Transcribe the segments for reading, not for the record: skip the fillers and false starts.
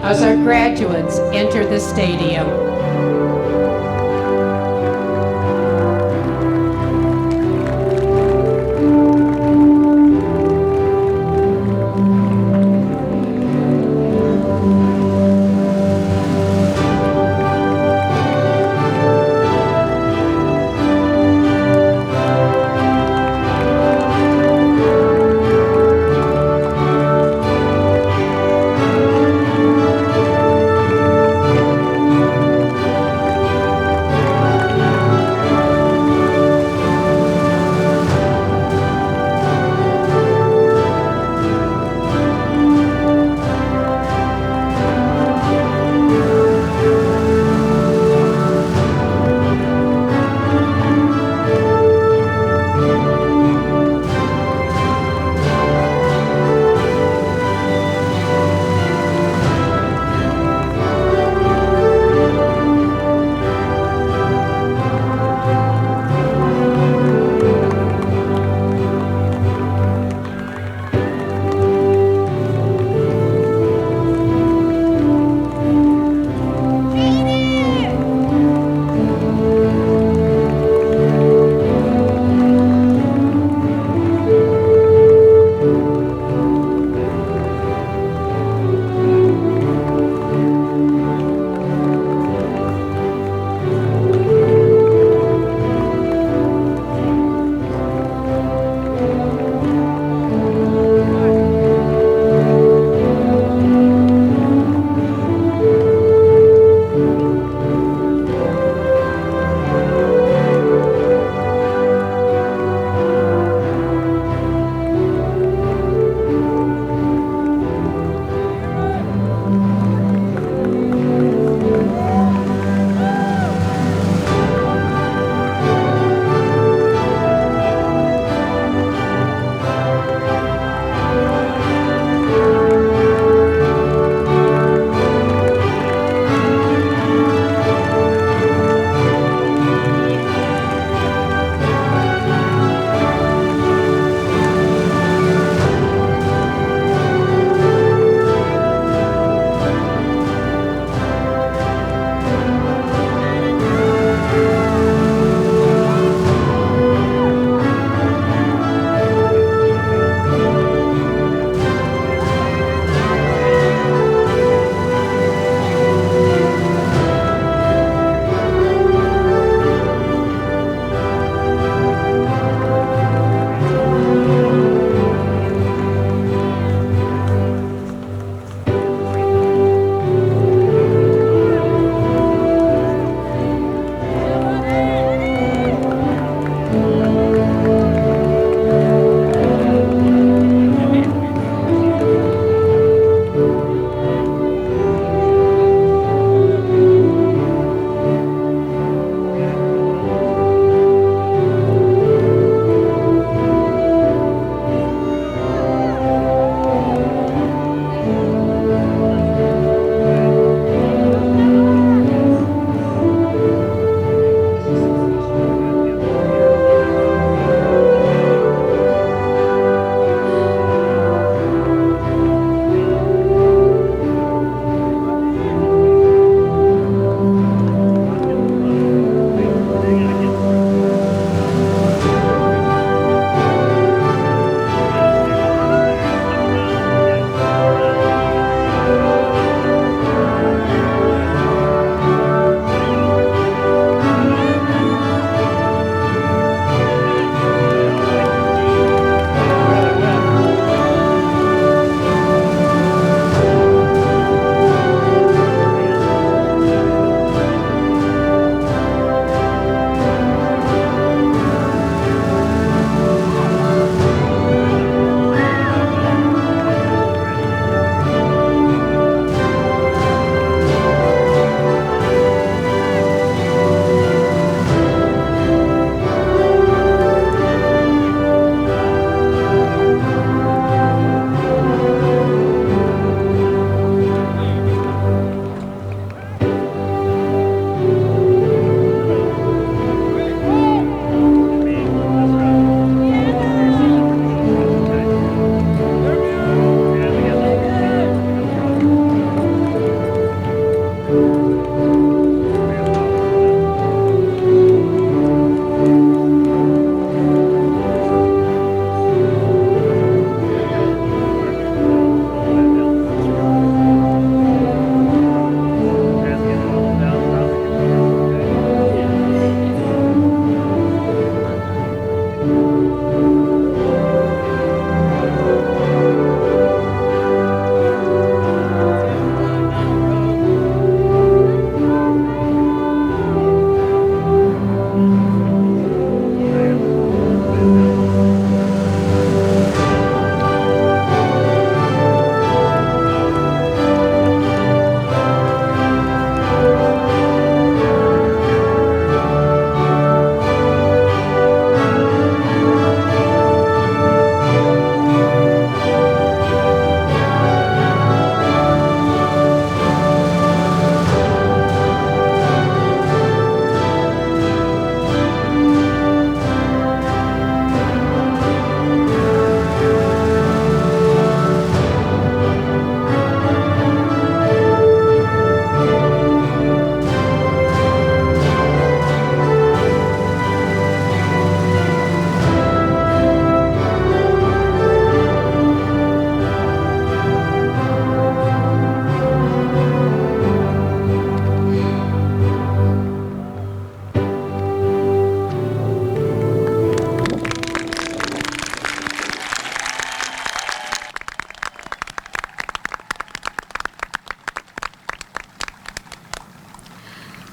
as our graduates enter the stadium.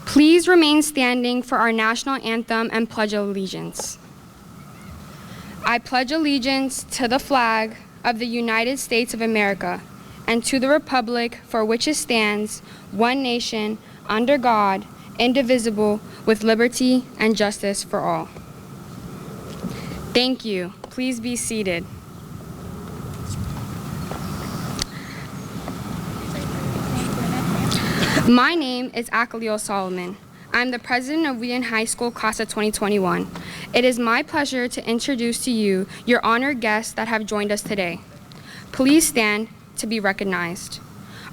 Please remain standing for our national anthem and pledge allegiance. I pledge allegiance to the flag of the United States of America and to the republic for which it stands, one nation, under God, indivisible, with liberty and justice for all. Thank you. Please be seated. My name is Akalil Solomon. I'm the president of Wheaton High School Class of 2021. It is my pleasure to introduce to you your honored guests that have joined us today. Please stand to be recognized.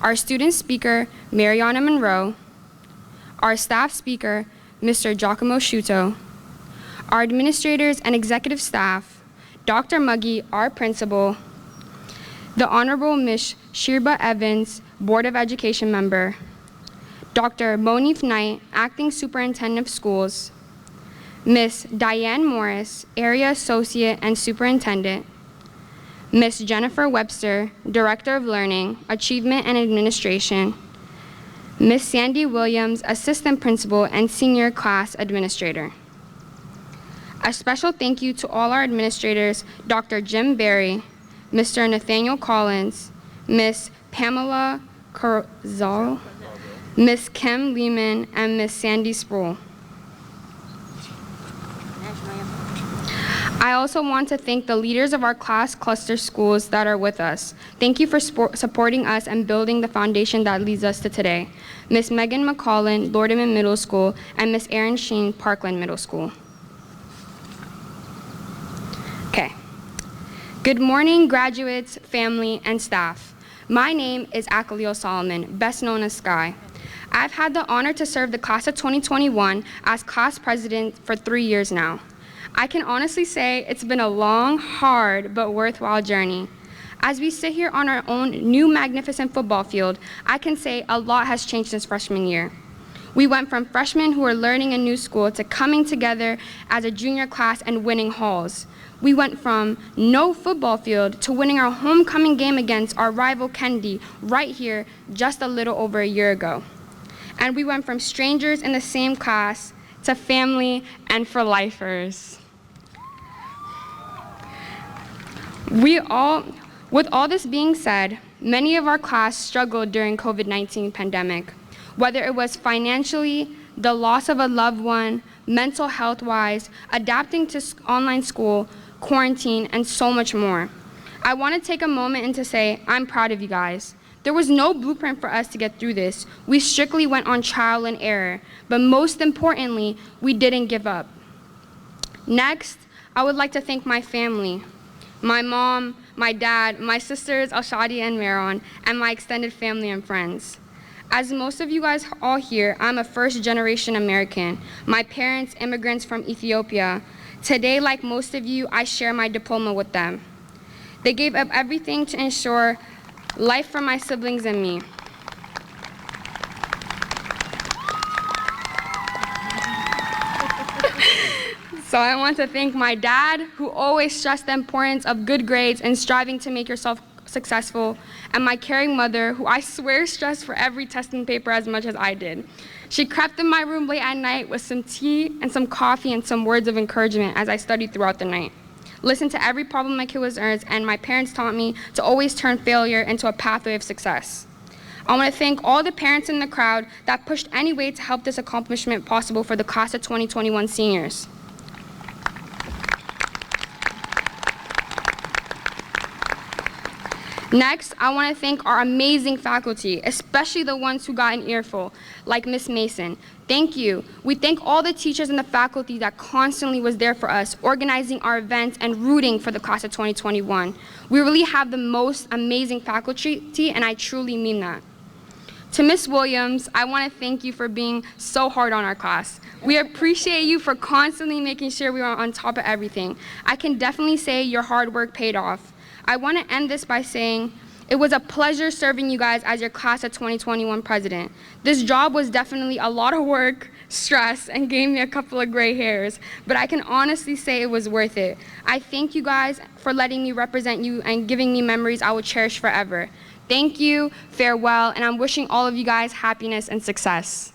Our student speaker, Mariana Monroe, our staff speaker, Mr. Giacomo Sciutto, our administrators and executive staff, Dr. Muggy, our principal, the Honorable Ms. Shirba Evans, Board of Education member, Dr. Monif Knight, Acting Superintendent of Schools, Ms. Diane Morris, Area Associate and Superintendent, Ms. Jennifer Webster, Director of Learning, Achievement and Administration, Ms. Sandy Williams, Assistant Principal and Senior Class Administrator. A special thank you to all our administrators, Dr. Jim Berry, Mr. Nathaniel Collins, Ms. Pamela Carzal, Ms. Kim Lehman, and Ms. Sandy Sproul. I also want to thank the leaders of our class cluster schools that are with us. Thank you for supporting us and building the foundation that leads us to today. Ms. Megan McCollin, Lordeman Middle School, and Ms. Erin Sheen, Parkland Middle School. Okay. Good morning, graduates, family, and staff. My name is Akalil Solomon, best known as Sky. I've had the honor to serve the class of 2021 as class president for 3 years now. I can honestly say it's been a long, hard, but worthwhile journey. As we sit here on our own new magnificent football field, I can say a lot has changed since freshman year. We went from freshmen who are learning a new school to coming together as a junior class and winning halls. We went from no football field to winning our homecoming game against our rival Kennedy right here just a little over a year ago. And we went from strangers in the same class to family and for lifers. With all this being said, many of our class struggled during COVID-19 pandemic, whether it was financially, the loss of a loved one, mental health-wise, adapting to online school, quarantine, and so much more. I want to take a moment and to say, I'm proud of you guys. There was no blueprint for us to get through this. We strictly went on trial and error, but most importantly, we didn't give up. Next, I would like to thank my family, my mom, my dad, my sisters, Alshadi and Maron, and my extended family and friends. As most of you guys all here, I'm a first-generation American. My parents, immigrants from Ethiopia. Today, like most of you, I share my diploma with them. They gave up everything to ensure life for my siblings and me. So I want to thank my dad, who always stressed the importance of good grades and striving to make yourself successful, and my caring mother, who I swear stressed for every testing paper as much as I did. She crept in my room late at night with some tea and some coffee and some words of encouragement as I studied throughout the night. Listened to every problem my kid was earned, and my parents taught me to always turn failure into a pathway of success. I want to thank all the parents in the crowd that pushed any way to help this accomplishment possible for the class of 2021 seniors. Next, I want to thank our amazing faculty, especially the ones who got an earful, like Miss Mason. Thank you. We thank all the teachers and the faculty that constantly was there for us, organizing our events and rooting for the class of 2021. We really have the most amazing faculty, and I truly mean that. To Miss Williams, I want to thank you for being so hard on our class. We appreciate you for constantly making sure we are on top of everything. I can definitely say your hard work paid off. I want to end this by saying it was a pleasure serving you guys as your class of 2021 president. This job was definitely a lot of work, stress, and gave me a couple of gray hairs, but I can honestly say it was worth it. I thank you guys for letting me represent you and giving me memories I will cherish forever. Thank you, farewell, and I'm wishing all of you guys happiness and success.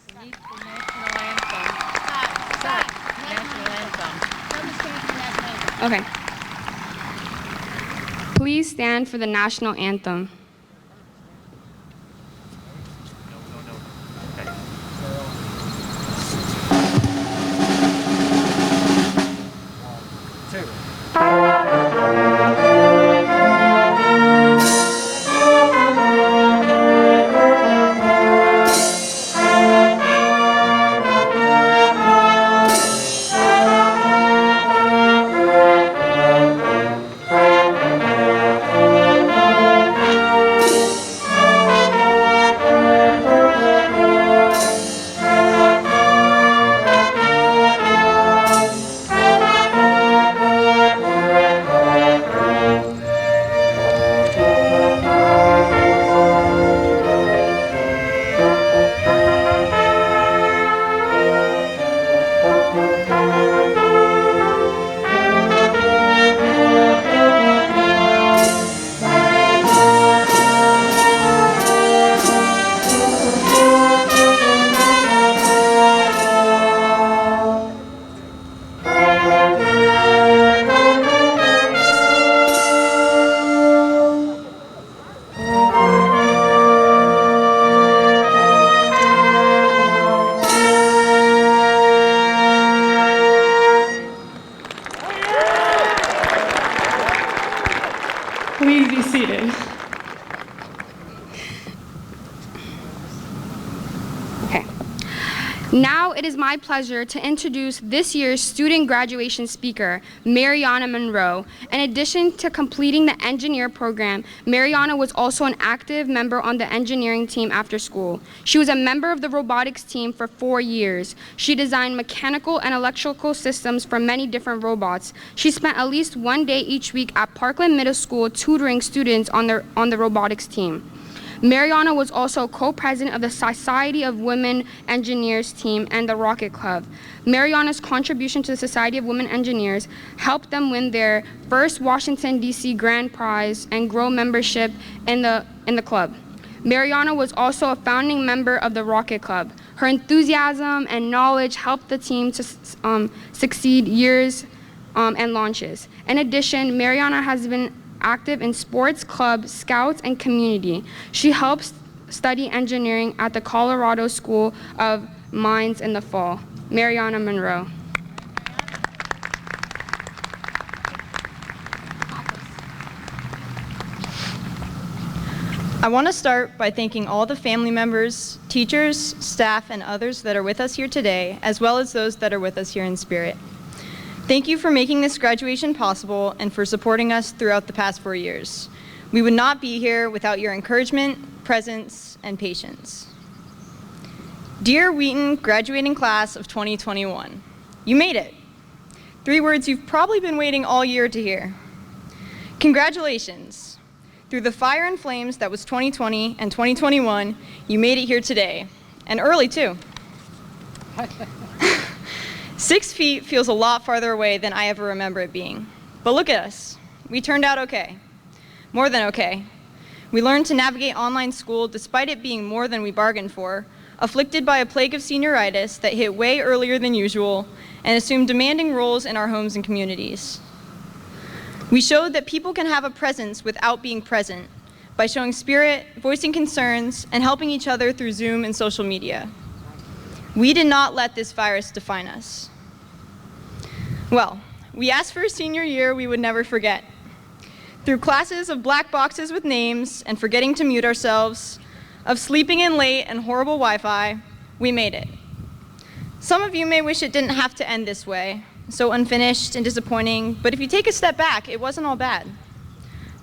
Okay. Please stand for the national anthem. Please be seated. Okay. Now it is my pleasure to introduce this year's student graduation speaker, Mariana Monroe. In addition to completing the engineer program, Mariana was also an active member on the engineering team after school. She was a member of the robotics team for 4 years. She designed mechanical and electrical systems for many different robots. She spent at least one day each week at Parkland Middle School tutoring students on the robotics team. Mariana was also co-president of the Society of Women Engineers team and the Rocket Club. Mariana's contribution to the Society of Women Engineers helped them win their first Washington, D.C. Grand Prize and grow membership in the club. Mariana was also a founding member of the Rocket Club. Her enthusiasm and knowledge helped the team to succeed years and launches. In addition, Mariana has been active in sports, clubs, scouts, and community. She helps study engineering at the Colorado School of Mines in the fall. Mariana Monroe. I want to start by thanking all the family members, teachers, staff, and others that are with us here today, as well as those that are with us here in spirit. Thank you for making this graduation possible and for supporting us throughout the past 4 years. We would not be here without your encouragement, presence, and patience. Dear Wheaton graduating class of 2021, you made it. 3 words you've probably been waiting all year to hear. Congratulations. Through the fire and flames that was 2020 and 2021, you made it here today, and early too. 6 feet feels a lot farther away than I ever remember it being. But look at us. We turned out okay. More than okay. We learned to navigate online school despite it being more than we bargained for, afflicted by a plague of senioritis that hit way earlier than usual and assumed demanding roles in our homes and communities. We showed that people can have a presence without being present by showing spirit, voicing concerns, and helping each other through Zoom and social media. We did not let this virus define us. Well, we asked for a senior year we would never forget. Through classes of black boxes with names and forgetting to mute ourselves, of sleeping in late and horrible Wi-Fi, we made it. Some of you may wish it didn't have to end this way, so unfinished and disappointing, but if you take a step back, it wasn't all bad.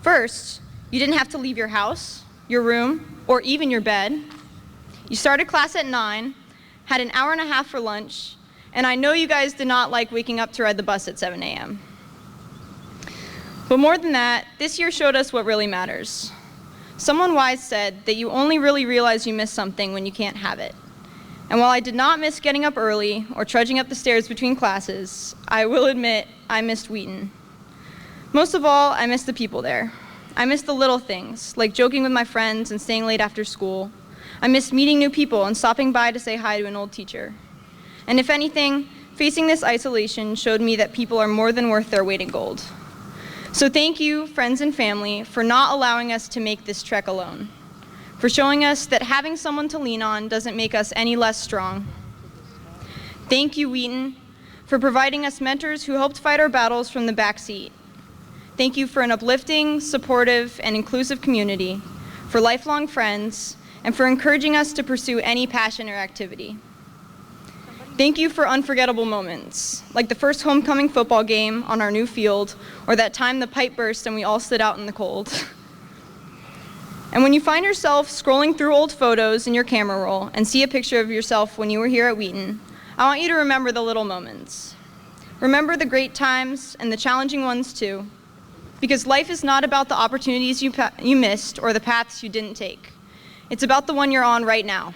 First, you didn't have to leave your house, your room, or even your bed. You started class at 9, had an hour and a half for lunch, and I know you guys did not like waking up to ride the bus at 7 a.m. But more than that, this year showed us what really matters. Someone wise said that you only really realize you miss something when you can't have it. And while I did not miss getting up early or trudging up the stairs between classes, I will admit I missed Wheaton. Most of all, I missed the people there. I missed the little things, like joking with my friends and staying late after school. I missed meeting new people and stopping by to say hi to an old teacher. And if anything, facing this isolation showed me that people are more than worth their weight in gold. So thank you, friends and family, for not allowing us to make this trek alone, for showing us that having someone to lean on doesn't make us any less strong. Thank you, Wheaton, for providing us mentors who helped fight our battles from the back seat. Thank you for an uplifting, supportive, and inclusive community, for lifelong friends, and for encouraging us to pursue any passion or activity. Thank you for unforgettable moments, like the first homecoming football game on our new field, or that time the pipe burst and we all stood out in the cold. And when you find yourself scrolling through old photos in your camera roll and see a picture of yourself when you were here at Wheaton, I want you to remember the little moments. Remember the great times and the challenging ones too, because life is not about the opportunities you missed or the paths you didn't take. It's about the one you're on right now.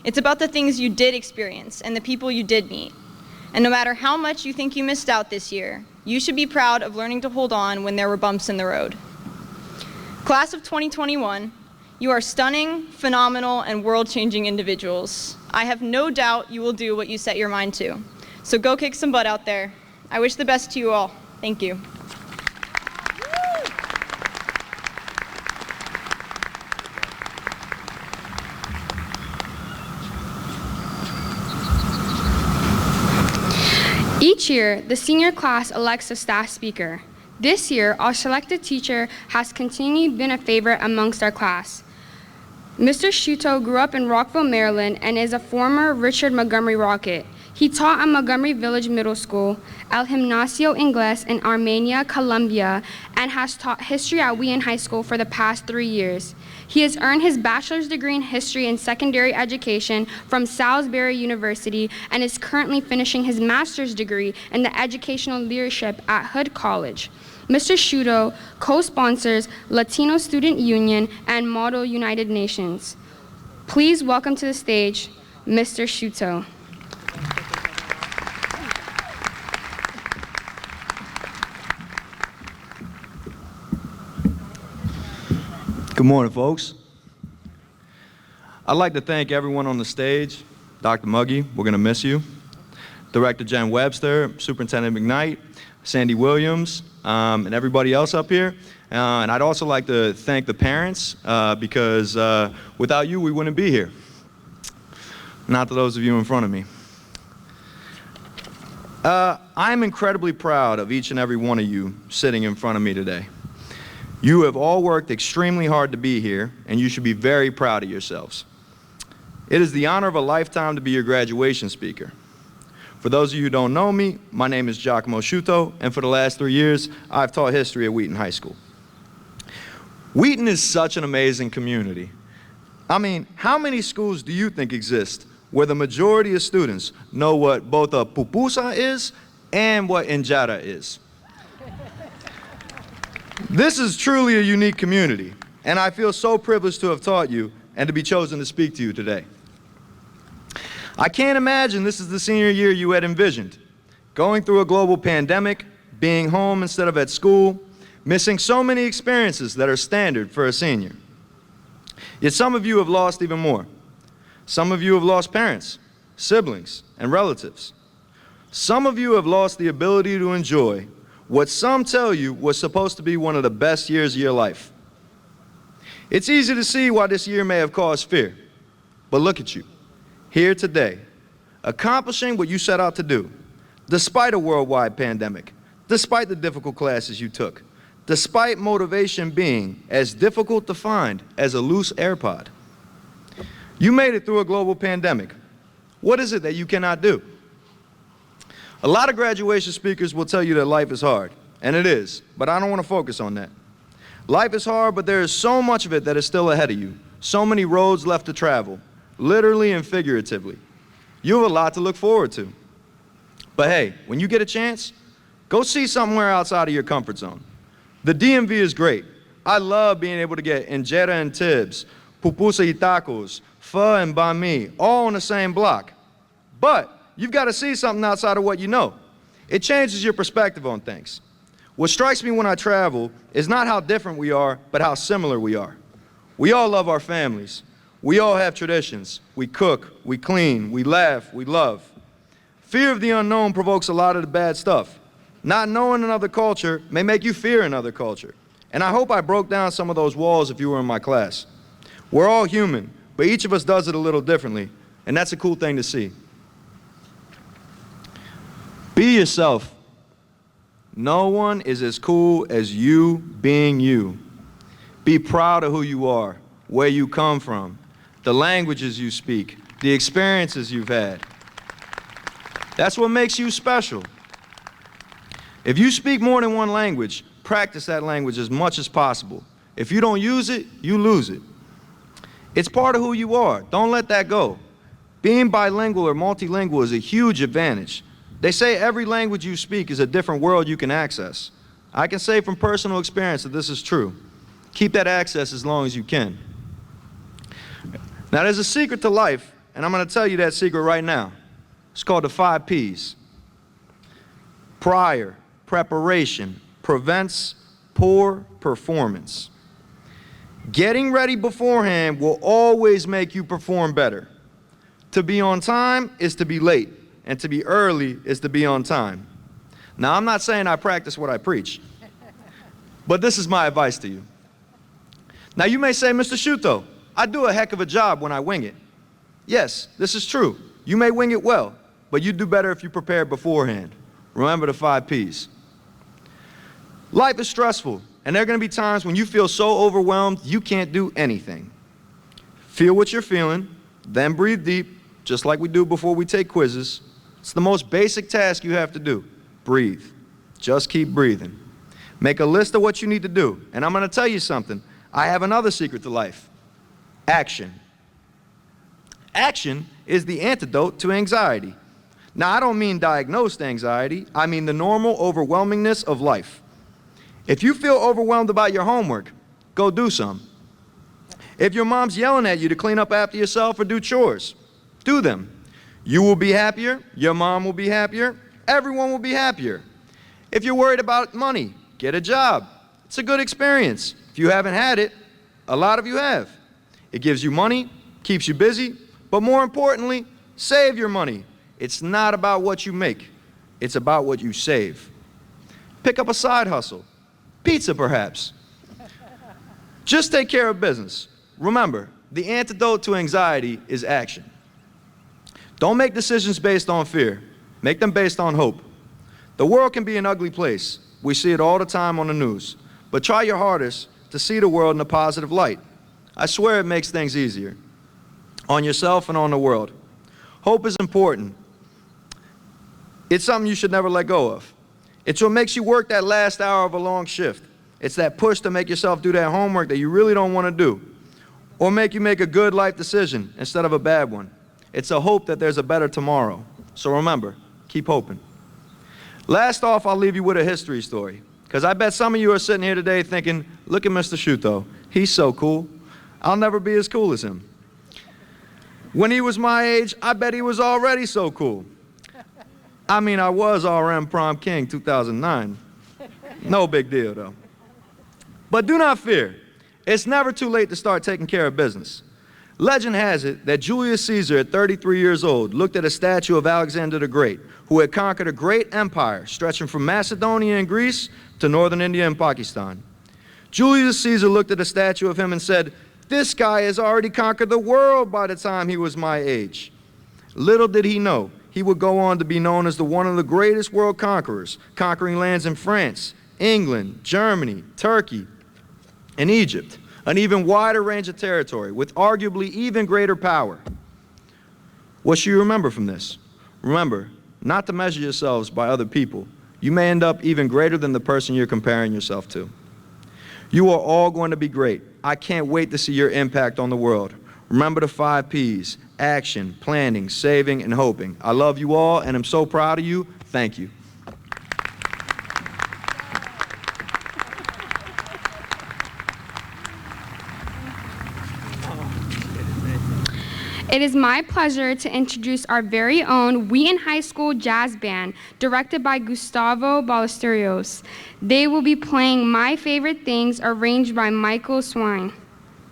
It's about the things you did experience and the people you did meet. And no matter how much you think you missed out this year, you should be proud of learning to hold on when there were bumps in the road. Class of 2021, you are stunning, phenomenal, and world-changing individuals. I have no doubt you will do what you set your mind to. So go kick some butt out there. I wish the best to you all. Thank you. Each year, the senior class elects a staff speaker. This year, our selected teacher has continued been a favorite amongst our class. Mr. Shuto grew up in Rockville, Maryland, and is a former Richard Montgomery Rocket. He taught at Montgomery Village Middle School, El Gimnasio Ingles in Armenia, Colombia, and has taught history at Wheaton High School for the past 3 years. He has earned his bachelor's degree in history and secondary education from Salisbury University and is currently finishing his master's degree in the educational leadership at Hood College. Mr. Shuto co-sponsors Latino Student Union and Model United Nations. Please welcome to the stage, Mr. Shuto. Good morning, folks. I'd like to thank everyone on the stage. Dr. Muggy, we're going to miss you. Director Jen Webster, Superintendent McKnight, Sandy Williams, and everybody else up here. And I'd also like to thank the parents because without you, we wouldn't be here. Not to those of you in front of me. I'm incredibly proud of each and every one of you sitting in front of me today. You have all worked extremely hard to be here, and you should be very proud of yourselves. It is the honor of a lifetime to be your graduation speaker. For those of you who don't know me, my name is Giacomo Shuto, and for the last 3 years, I've taught history at Wheaton High School. Wheaton is such an amazing community. I mean, how many schools do you think exist where the majority of students know what both a pupusa is and what injera is? This is truly a unique community, and I feel so privileged to have taught you and to be chosen to speak to you today. I can't imagine this is the senior year you had envisioned. Going through a global pandemic, being home instead of at school, missing so many experiences that are standard for a senior. Yet some of you have lost even more. Some of you have lost parents, siblings, and relatives. Some of you have lost the ability to enjoy what some tell you was supposed to be one of the best years of your life. It's easy to see why this year may have caused fear, but look at you, here today, accomplishing what you set out to do, despite a worldwide pandemic, despite the difficult classes you took, despite motivation being as difficult to find as a loose AirPod. You made it through a global pandemic. What is it that you cannot do? A lot of graduation speakers will tell you that life is hard, and it is, but I don't want to focus on that. Life is hard, but there is so much of it that is still ahead of you, so many roads left to travel, literally and figuratively. You have a lot to look forward to. But hey, when you get a chance, go see somewhere outside of your comfort zone. The DMV is great. I love being able to get injera and tibs, pupusa y tacos, pho and banh mi, all on the same block. But you've got to see something outside of what you know. It changes your perspective on things. What strikes me when I travel is not how different we are, but how similar we are. We all love our families. We all have traditions. We cook, we clean, we laugh, we love. Fear of the unknown provokes a lot of the bad stuff. Not knowing another culture may make you fear another culture. And I hope I broke down some of those walls if you were in my class. We're all human, but each of us does it a little differently, and that's a cool thing to see. Be yourself. No one is as cool as you being you. Be proud of who you are, where you come from, the languages you speak, the experiences you've had. That's what makes you special. If you speak more than one language, practice that language as much as possible. If you don't use it, you lose it. It's part of who you are. Don't let that go. Being bilingual or multilingual is a huge advantage. They say every language you speak is a different world you can access. I can say from personal experience that this is true. Keep that access as long as you can. Now there's a secret to life, and I'm going to tell you that secret right now. It's called the 5 P's. Prior, preparation, prevents poor performance. Getting ready beforehand will always make you perform better. To be on time is to be late, and to be early is to be on time. Now, I'm not saying I practice what I preach, but this is my advice to you. Now, you may say, Mr. Shuto, I do a heck of a job when I wing it. Yes, this is true. You may wing it well, but you do better if you prepare beforehand. Remember the 5 P's. Life is stressful, and there are going to be times when you feel so overwhelmed you can't do anything. Feel what you're feeling, then breathe deep, just like we do before we take quizzes. It's the most basic task you have to do. Breathe. Just keep breathing. Make a list of what you need to do. And I'm going to tell you something. I have another secret to life. Action. Action is the antidote to anxiety. Now, I don't mean diagnosed anxiety. I mean the normal overwhelmingness of life. If you feel overwhelmed about your homework, go do some. If your mom's yelling at you to clean up after yourself or do chores, do them. You will be happier, your mom will be happier, everyone will be happier. If you're worried about money, get a job. It's a good experience. If you haven't had it, a lot of you have. It gives you money, keeps you busy, but more importantly, save your money. It's not about what you make, it's about what you save. Pick up a side hustle, pizza perhaps. Just take care of business. Remember, the antidote to anxiety is action. Don't make decisions based on fear. Make them based on hope. The world can be an ugly place. We see it all the time on the news. But try your hardest to see the world in a positive light. I swear it makes things easier on yourself and on the world. Hope is important. It's something you should never let go of. It's what makes you work that last hour of a long shift. It's that push to make yourself do that homework that you really don't want to do, or make you make a good life decision instead of a bad one. It's a hope that there's a better tomorrow. So remember, keep hoping. Last off, I'll leave you with a history story, because I bet some of you are sitting here today thinking, look at Mr. Shuto. He's so cool. I'll never be as cool as him. When he was my age, I bet he was already so cool. I mean, I was RM Prom King 2009. No big deal, though. But do not fear. It's never too late to start taking care of business. Legend has it that Julius Caesar, at 33 years old, looked at a statue of Alexander the Great, who had conquered a great empire stretching from Macedonia and Greece to northern India and Pakistan. Julius Caesar looked at a statue of him and said, "This guy has already conquered the world by the time he was my age." Little did he know, he would go on to be known as one of the greatest world conquerors, conquering lands in France, England, Germany, Turkey, and Egypt, an even wider range of territory with arguably even greater power. What should you remember from this? Remember, not to measure yourselves by other people. You may end up even greater than the person you're comparing yourself to. You are all going to be great. I can't wait to see your impact on the world. Remember the 5 P's: action, planning, saving, and hoping. I love you all, and I'm so proud of you. Thank you. It is my pleasure to introduce our very own Wheaton High School Jazz Band, directed by Gustavo Ballesteros. They will be playing My Favorite Things, arranged by Michael Swine.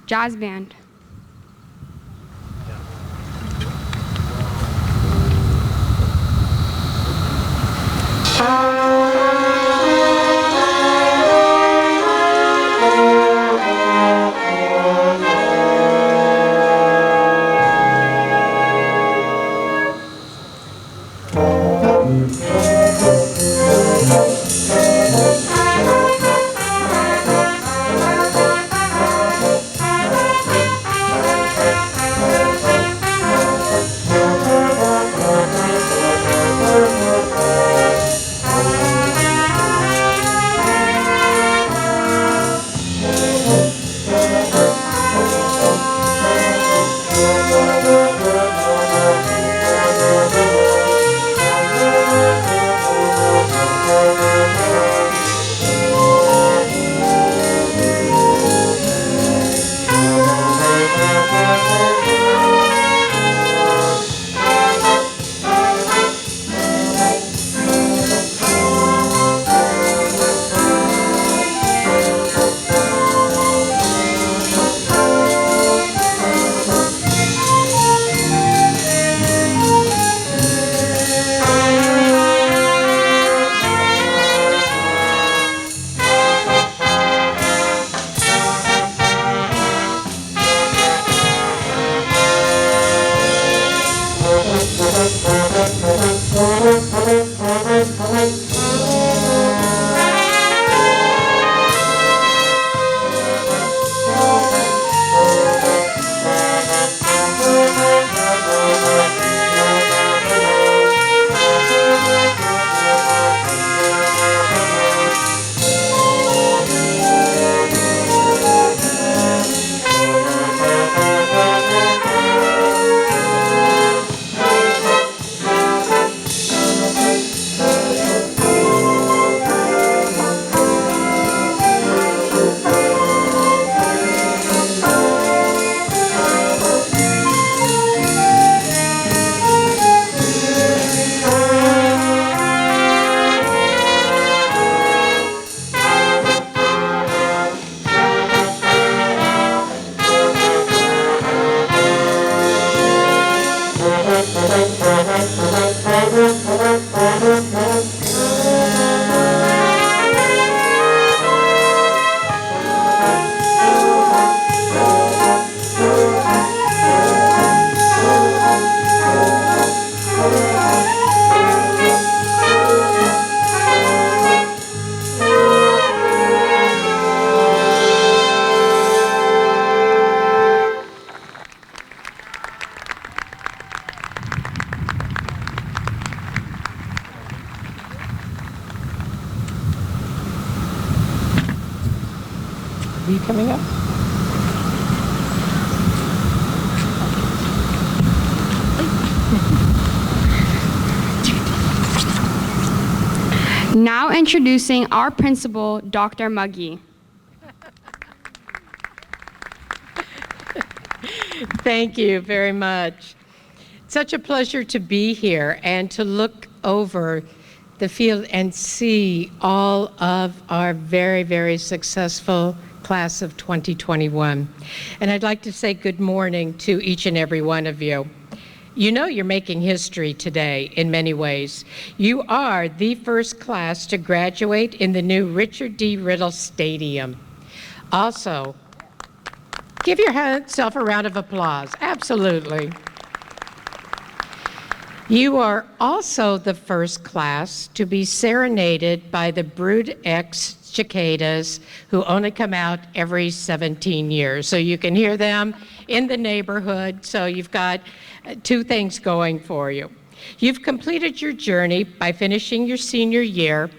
Jazz Band. you coming up? Now introducing our principal, Dr. Muggy. Thank you very much. Such a pleasure to be here and to look over the field and see all of our very, very successful class of 2021. And I'd like to say good morning to each and every one of you. You know you're making history today in many ways. You are the first class to graduate in the new Richard D. Riddle Stadium. Also, give yourself a round of applause. Absolutely. You are also the first class to be serenaded by the Brood X cicadas, who only come out every 17 years. So you can hear them in the neighborhood. So you've got two things going for you. You've completed your journey by finishing your senior year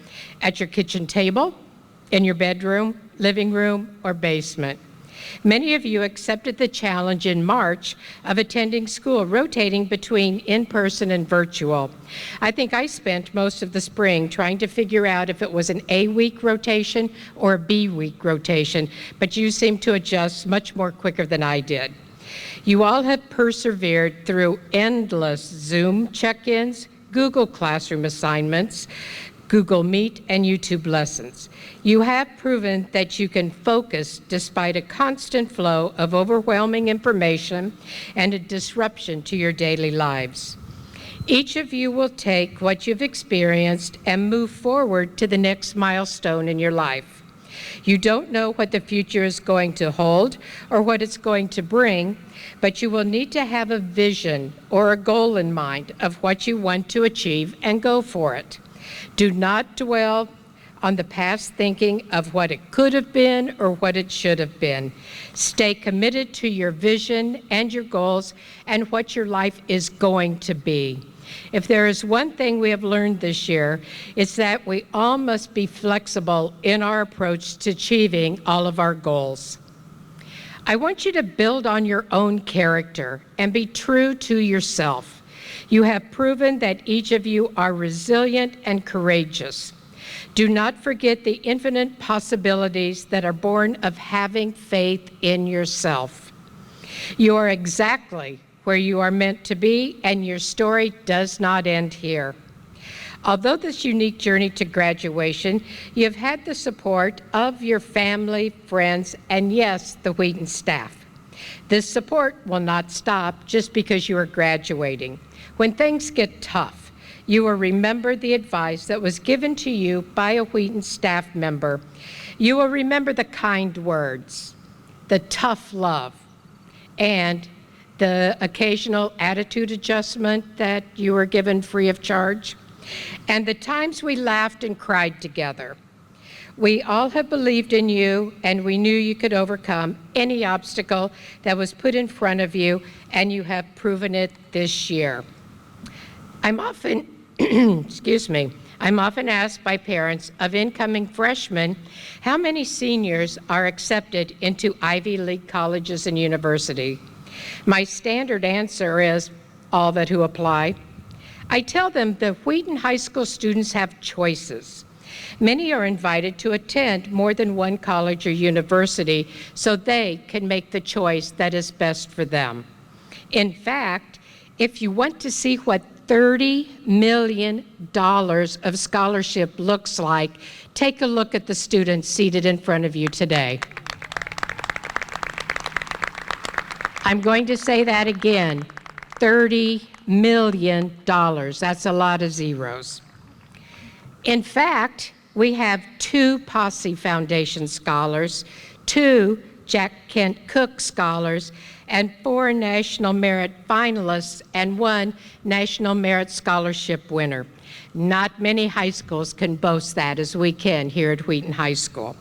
at your kitchen table, in your bedroom, living room, or basement. Many of you accepted the challenge in March of attending school, rotating between in-person and virtual. I think I spent most of the spring trying to figure out if it was an A-week rotation or a B-week rotation, but you seemed to adjust much more quicker than I did. You all have persevered through endless Zoom check-ins, Google Classroom assignments, Google Meet, and YouTube lessons. You have proven that you can focus despite a constant flow of overwhelming information and a disruption to your daily lives. Each of you will take what you've experienced and move forward to the next milestone in your life. You don't know what the future is going to hold or what it's going to bring, but you will need to have a vision or a goal in mind of what you want to achieve and go for it. Do not dwell on the past thinking of what it could have been or what it should have been. Stay committed to your vision and your goals and what your life is going to be. If there is one thing we have learned this year, it's that we all must be flexible in our approach to achieving all of our goals. I want you to build on your own character and be true to yourself. You have proven that each of you are resilient and courageous. Do not forget the infinite possibilities that are born of having faith in yourself. You are exactly where you are meant to be, and your story does not end here. Although this unique journey to graduation, you have had the support of your family, friends, and yes, the Wheaton staff. This support will not stop just because you are graduating. When things get tough, you will remember the advice that was given to you by a Wheaton staff member. You will remember the kind words, the tough love, and the occasional attitude adjustment that you were given free of charge, and the times we laughed and cried together. We all have believed in you, and we knew you could overcome any obstacle that was put in front of you, and you have proven it this year. I'm often, I'm often asked by parents of incoming freshmen how many seniors are accepted into Ivy League colleges and universities. My standard answer is all that who apply. I tell them that Wheaton High School students have choices. Many are invited to attend more than one college or university so they can make the choice that is best for them. In fact, if you want to see what $30 million of scholarship looks like, take a look at the students seated in front of you today. I'm going to say that again, $30 million. That's a lot of zeros. In fact, we have 2 Posse Foundation scholars, 2 Jack Kent Cook scholars, and 4 National Merit finalists and 1 National Merit Scholarship winner. Not many high schools can boast that as we can here at Wheaton High School.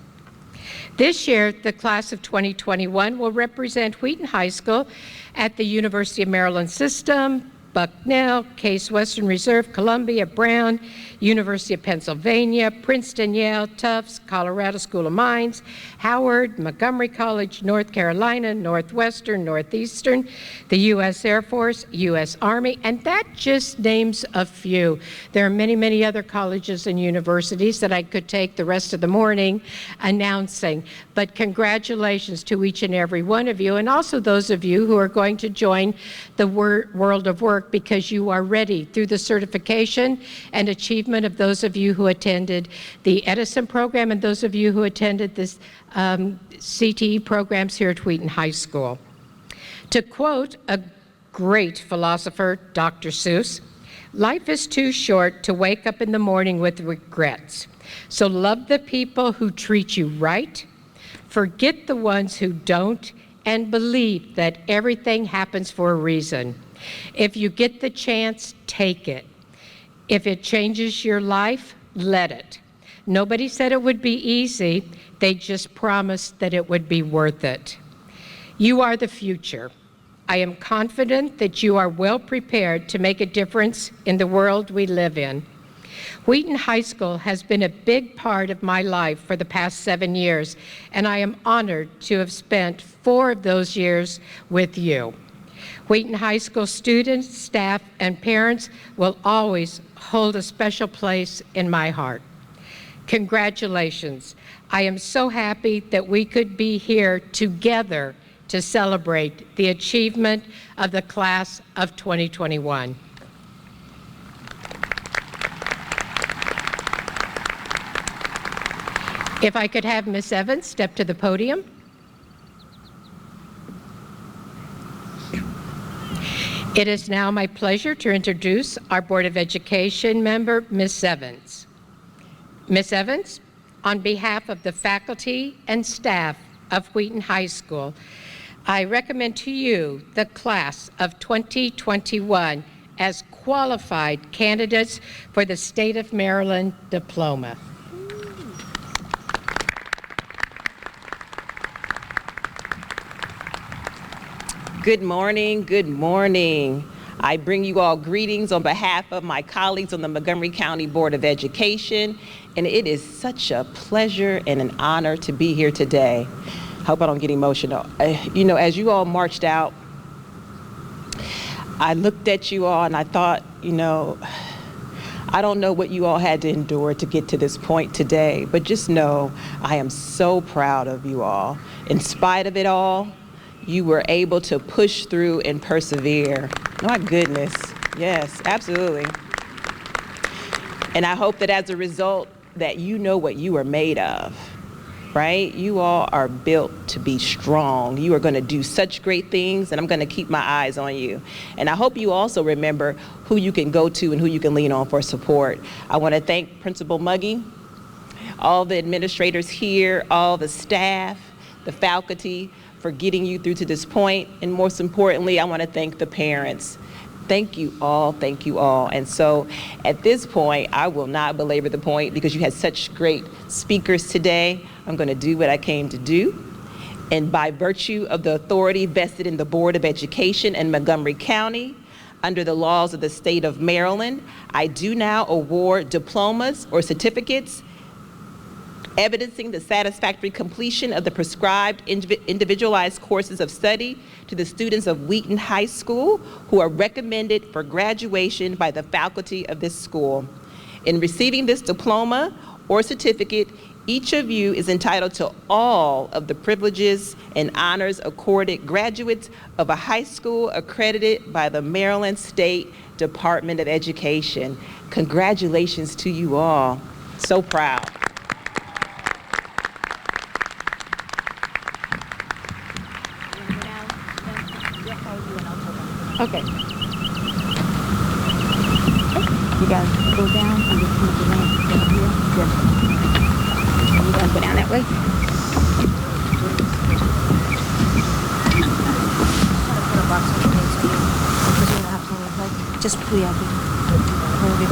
This year, the class of 2021 will represent Wheaton High School at the University of Maryland System, Bucknell, Case Western Reserve, Columbia, Brown, University of Pennsylvania, Princeton, Yale, Tufts, Colorado School of Mines, Howard, Montgomery College, North Carolina, Northwestern, Northeastern, the U.S. Air Force, U.S. Army, and that just names a few. There are many, many other colleges and universities that I could take the rest of the morning announcing, but congratulations to each and every one of you, and also those of you who are going to join the world of work because you are ready through the certification and achievement of those of you who attended the Edison program and those of you who attended this CTE programs here at Wheaton High School. To quote a great philosopher, Dr. Seuss, life is too short to wake up in the morning with regrets. So love the people who treat you right, forget the ones who don't, and believe that everything happens for a reason. If you get the chance, take it. If it changes your life, let it. Nobody said it would be easy. They just promised that it would be worth it. You are the future. I am confident that you are well prepared to make a difference in the world we live in. Wheaton High School has been a big part of my life for the past 7 years, and I am honored to have spent 4 of those years with you. Wheaton High School students, staff, and parents will always hold a special place in my heart. Congratulations. I am so happy that we could be here together to celebrate the achievement of the class of 2021. If I could have Ms. Evans step to the podium. It is now my pleasure to introduce our Board of Education member, Ms. Evans. Ms. Evans, on behalf of the faculty and staff of Wheaton High School, I recommend to you the class of 2021 as qualified candidates for the State of Maryland diploma. Good morning, good morning. I bring you all greetings on behalf of my colleagues on the Montgomery County Board of Education, and it is such a pleasure and an honor to be here today. Hope I don't get emotional. You know, as you all marched out, I looked at you all and I thought, you know, I don't know what you all had to endure to get to this point today, but just know I am so proud of you all. In spite of it all, you were able to push through and persevere. My goodness, yes, absolutely. And I hope that as a result that you know what you are made of, right? You all are built to be strong. You are gonna do such great things, and I'm gonna keep my eyes on you. And I hope you also remember who you can go to and who you can lean on for support. I wanna thank Principal Muggy, all the administrators here, all the staff, the faculty, for getting you through to this point. And most importantly, I want to thank the parents. Thank you all, thank you all. And so at this point, I will not belabor the point because you had such great speakers today. I'm going to do what I came to do. And by virtue of the authority vested in the Board of Education in Montgomery County, under the laws of the state of Maryland, I do now award diplomas or certificates evidencing the satisfactory completion of the prescribed individualized courses of study to the students of Wheaton High School who are recommended for graduation by the faculty of this school. In receiving this diploma or certificate, each of you is entitled to all of the privileges and honors accorded graduates of a high school accredited by the Maryland State Department of Education. Congratulations to you all. So proud. Okay. You guys go down and just come to the ramp down here. Yes. You guys go down that way. Put a box on the place for you. Because you're gonna have to like just pull out here. Hold it.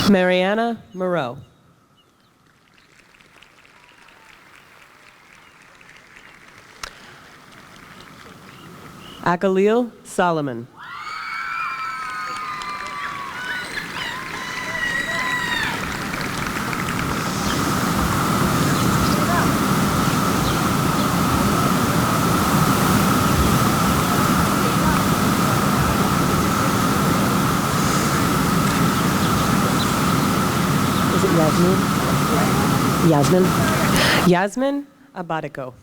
Mariana Monroe. Akalil Solomon. Is it Yasmin? Yasmin? Yasmin Abadico.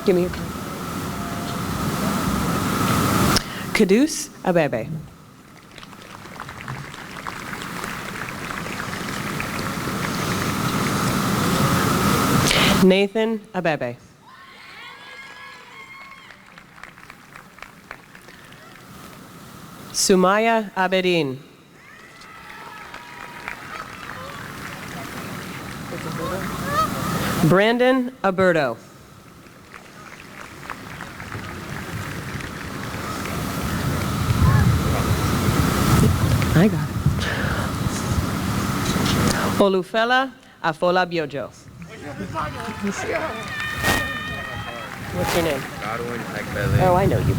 Give me your card. Kudus Abebe. Nathan Abebe. Sumaya Abedin. Brandon Aberto. I got it. Olufela Afola Biojo. What's your name? Godwin Agbele. Oh, I know you.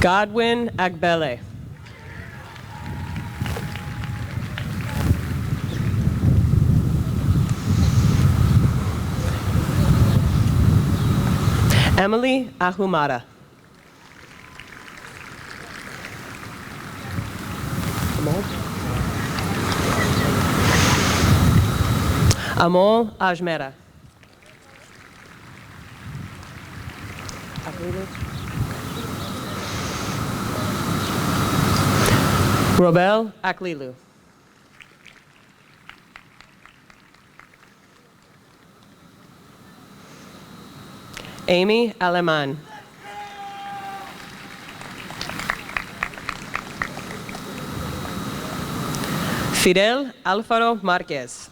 Godwin Agbele. Emily Ahumada. Amol Ajmera. Robel Aklilu. Amy Aleman. Fidel Alfaro Marquez.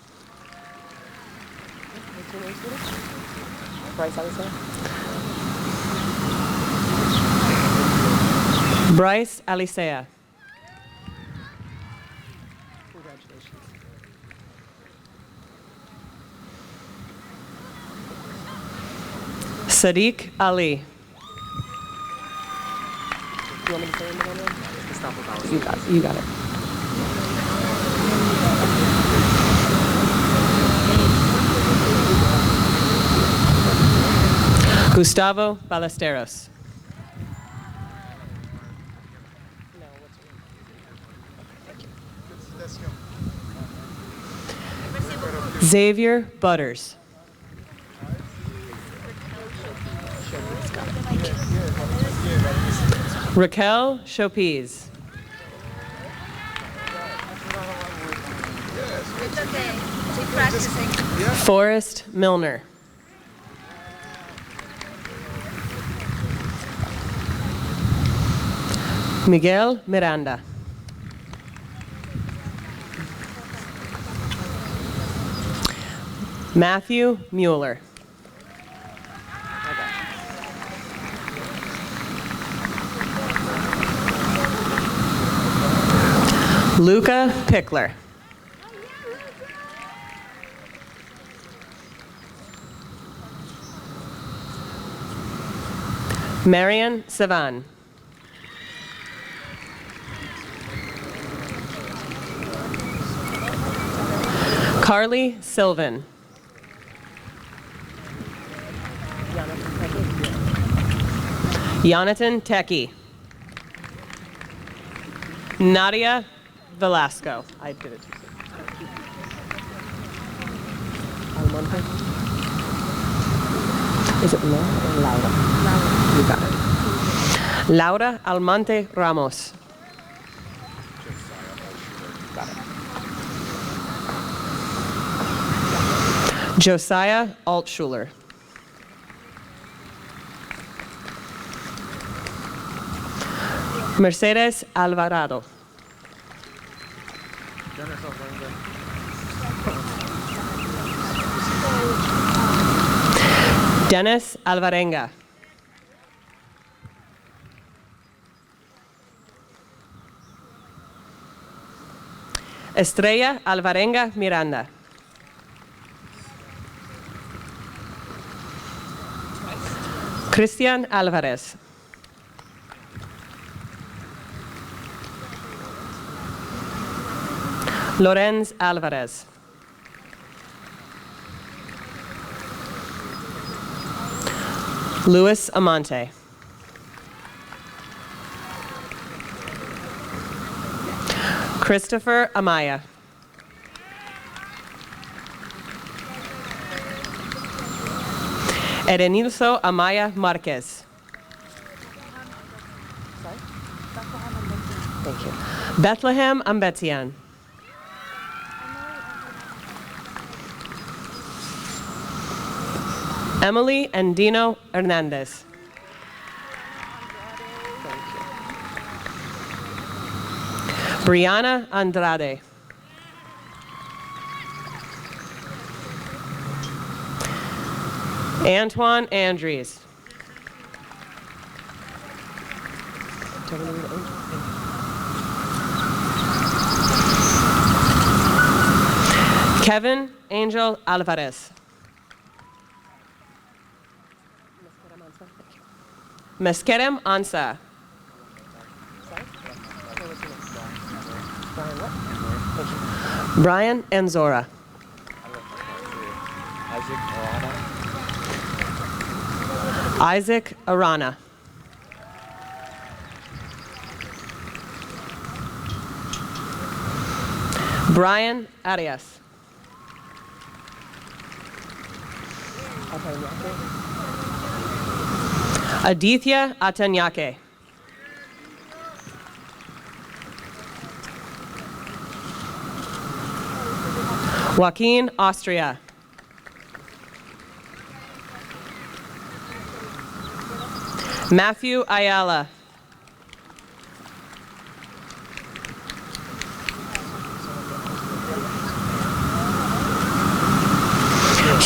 Bryce Alicea. Congratulations. Sadiq Ali. You want me to say it again? You got it. You got it. Gustavo Ballesteros. Xavier Butters. Raquel Chopez. It's okay. Keep practicing. Forrest Milner. Miguel Miranda. Matthew Mueller. Luca Pickler. Marian Savan. Carly Sylvan. Jonathan Teki. Nadia Velasco. I did it too soon. On one thing? Is it Laura or Laura? Laura. You got it. Laura Almonte Ramos. Josiah Altschuler. Mercedes Alvarado. Dennis Alvarenga. Estrella Alvarenga Miranda. Cristian Alvarez. Lorenz Alvarez. Luis Amante. Christopher Amaya. Erenilso Amaya Marquez. Thank you. Bethlehem Ambetian. Emily and Dino Hernandez. Brianna Andrade. Antoine Andries. Kevin Angel Alvarez. Meskerem Ansa. Brian Enzora. Isaac Arana. Brian Arias. Aditya Atanyake. Joaquin Austria. Matthew Ayala.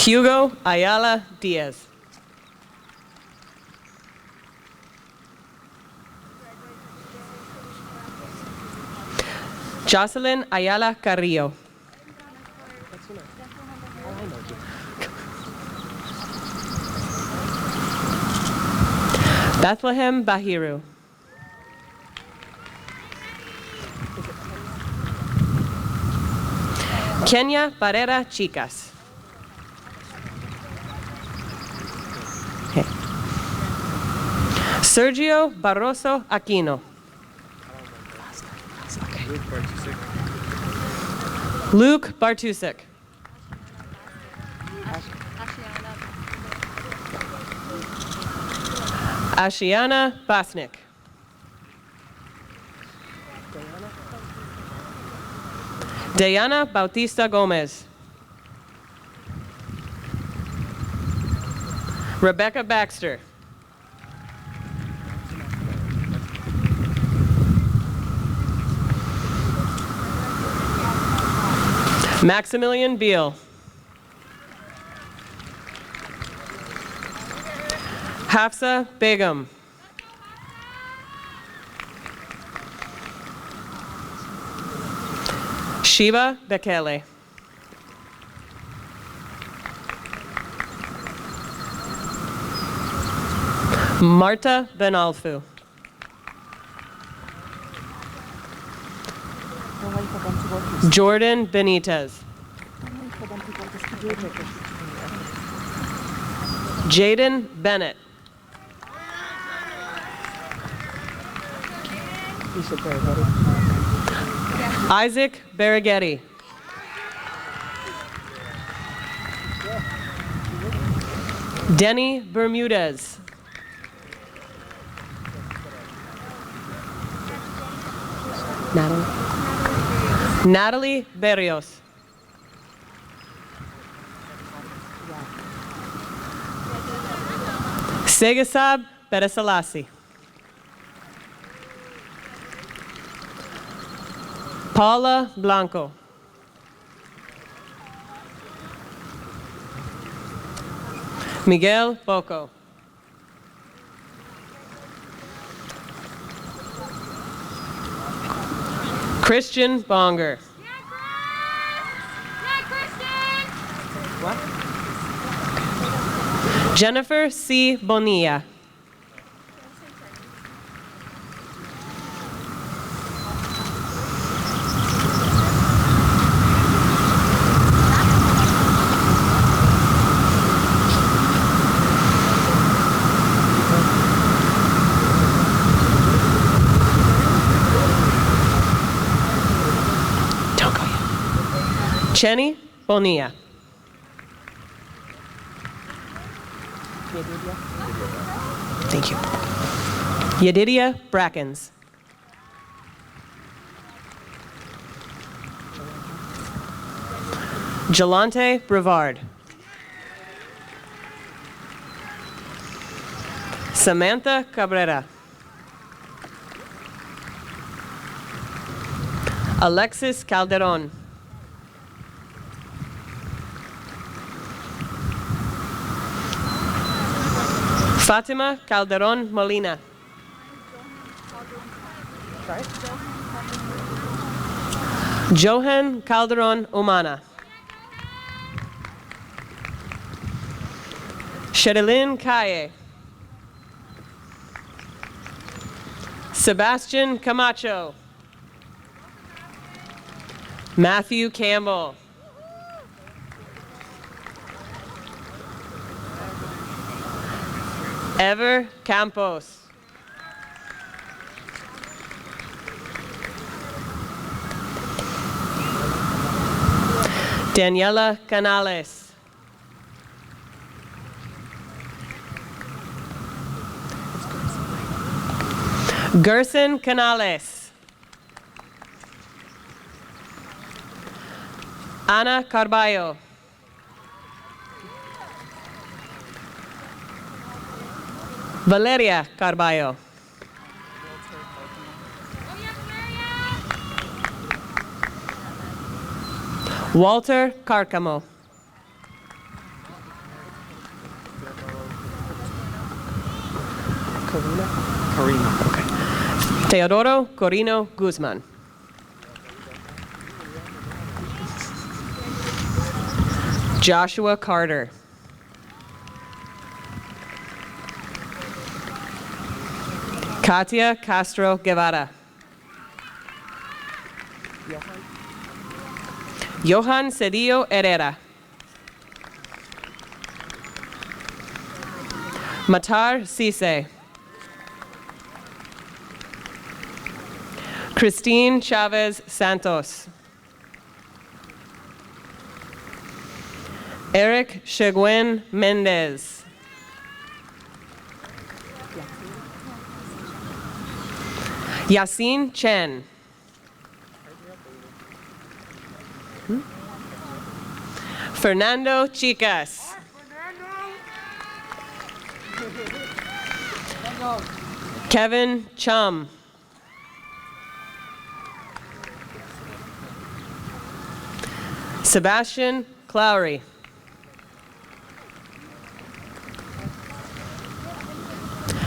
Hugo Ayala Diaz. Jocelyn Ayala Carrillo. Bethlehem Bahiru. Kenya Barrera Chicas. Okay. Sergio Barroso Aquino. Luke Bartusik. Ashiana Basnik. Diana Bautista Gomez. Rebecca Baxter. Maximilian Beal. Hafsa Begum. Shiva Bekele. Marta Benalfu. Jordan Benitez. Jaden Bennett. Isaac Barraghetti. Denny Bermudez. Natalie Berrios. Segasab Beresalasi. Paula Blanco. Miguel Boco. Christian Bonger. What? Jennifer C. Bonilla. Chenny Bonilla. Thank you. Yedidia Brackens. Jalante Brevard. Samantha Cabrera. Alexis Calderon. Fatima Calderon Molina. Sorry? Johan Calderon Umana. Sherilyn Calle. Sebastian Camacho. Matthew Campbell. Ever Campos. Daniela Canales. Gerson Canales. Ana Carballo. Valeria Carballo. Walter Carcamo. Karina. Okay. Teodoro Corino Guzman. Joshua Carter. Katia Castro Guevara. Johan Cedillo Herrera. Matar Cisse. Christine Chavez Santos. Eric Cheguen Mendez. Yasin Chen. Fernando Chicas. Kevin Chum. Sebastian Clowry.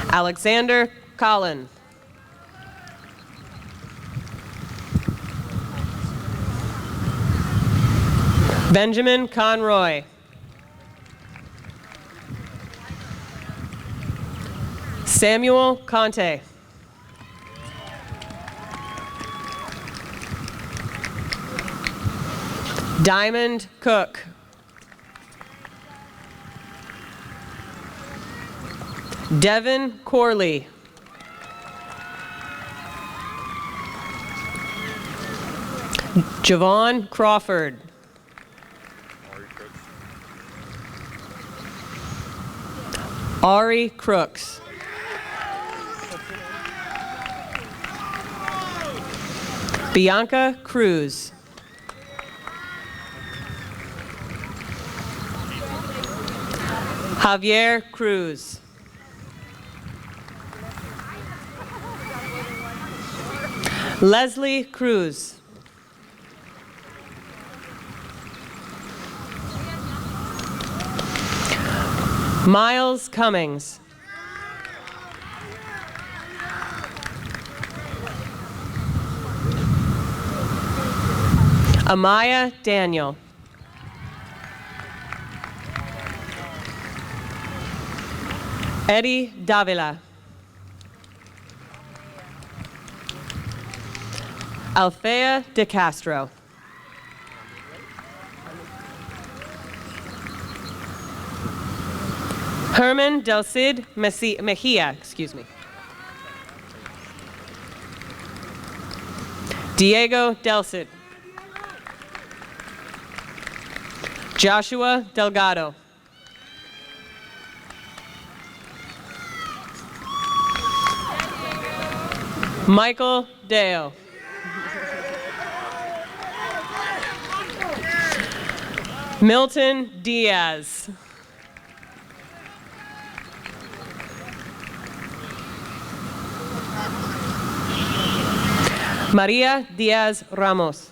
Alexander Collin. Benjamin Conroy. Samuel Conte. Diamond Cook. Devin Corley. Javon Crawford. Ari Crooks. Bianca Cruz. Javier Cruz. Leslie Cruz. Miles Cummings. Amaya Daniel. Eddie Davila. Alfea de Castro. Herman Del Cid Mejia, Diego Del Cid. Joshua Delgado. Michael Dale. Milton Diaz. Maria Diaz Ramos.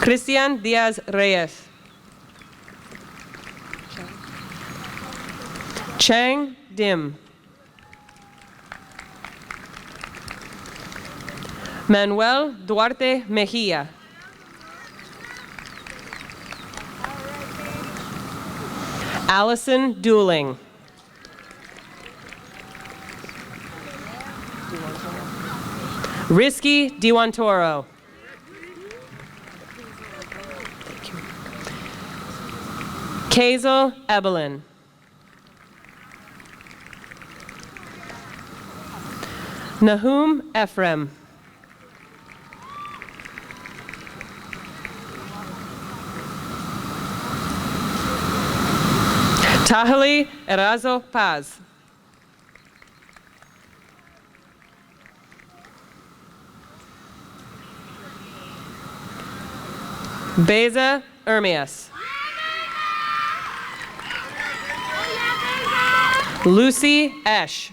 Christian Diaz Reyes. Chang Dim. Manuel Duarte Mejia. Allison Dooling. Risky Diwantoro. Kazel Ebelin. Nahum Ephraim. Tahali Erazo Paz. Beza Ermias. Lucy Esch.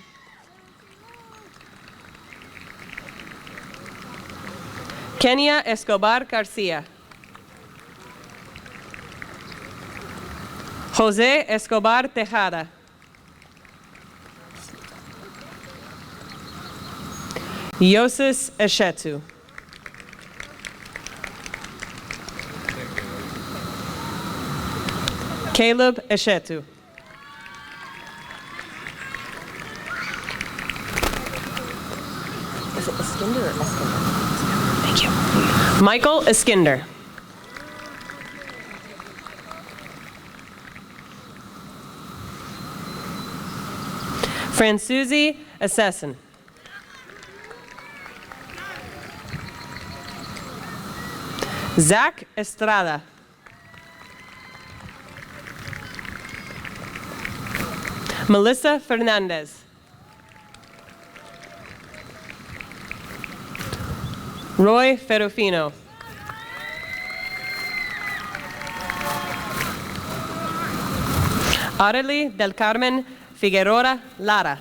Kenya Escobar Garcia. Jose Escobar Tejada. Yosis Eshetu. Caleb Eshetu. Is it Eskinder or Eskinder? Thank you. Michael Eskinder. Fransuzi Assassin. Zach Estrada. Melissa Fernandez. Roy Ferrufino. Arely del Carmen Figueroa Lara.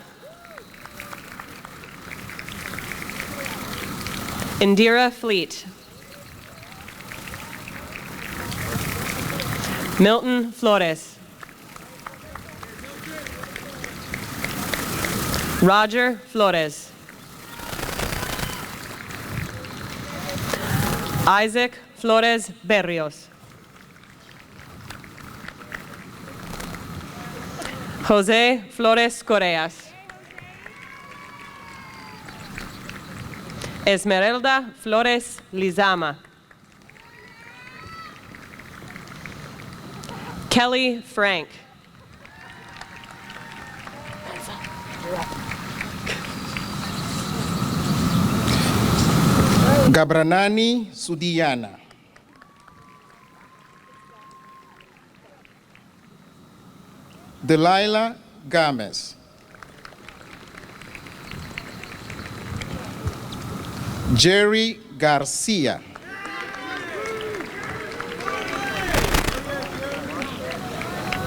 Indira Fleet. Milton Flores. Roger Flores. Isaac Flores Berrios. Jose Flores Correas. Esmeralda Flores Lizama. Kelly Frank. Gabranani Sudiana. Delilah Gomez. Jerry Garcia.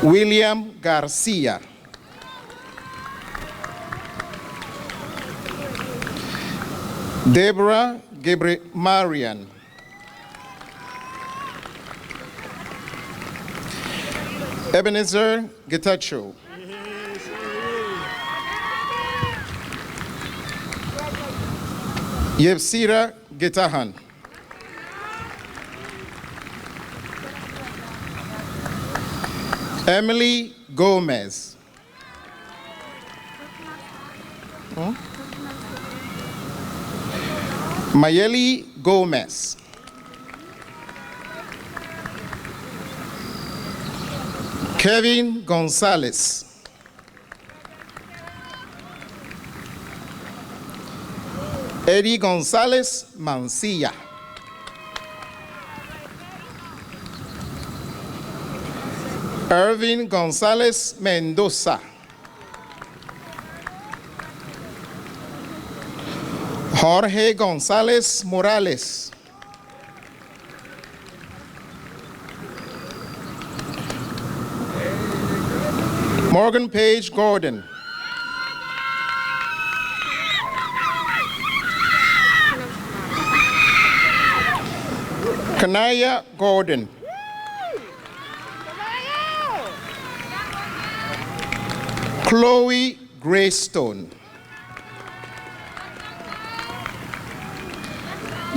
William Garcia. Deborah Marian. Ebenezer Getachew. Yevsira Getahan. Emily Gomez. Mayeli Gomez. Kevin Gonzalez. Eddie Gonzalez Mancilla. Irvin Gonzalez Mendoza. Jorge Gonzalez Morales. Morgan Page Gordon. Kanaya Gordon. Chloe Greystone.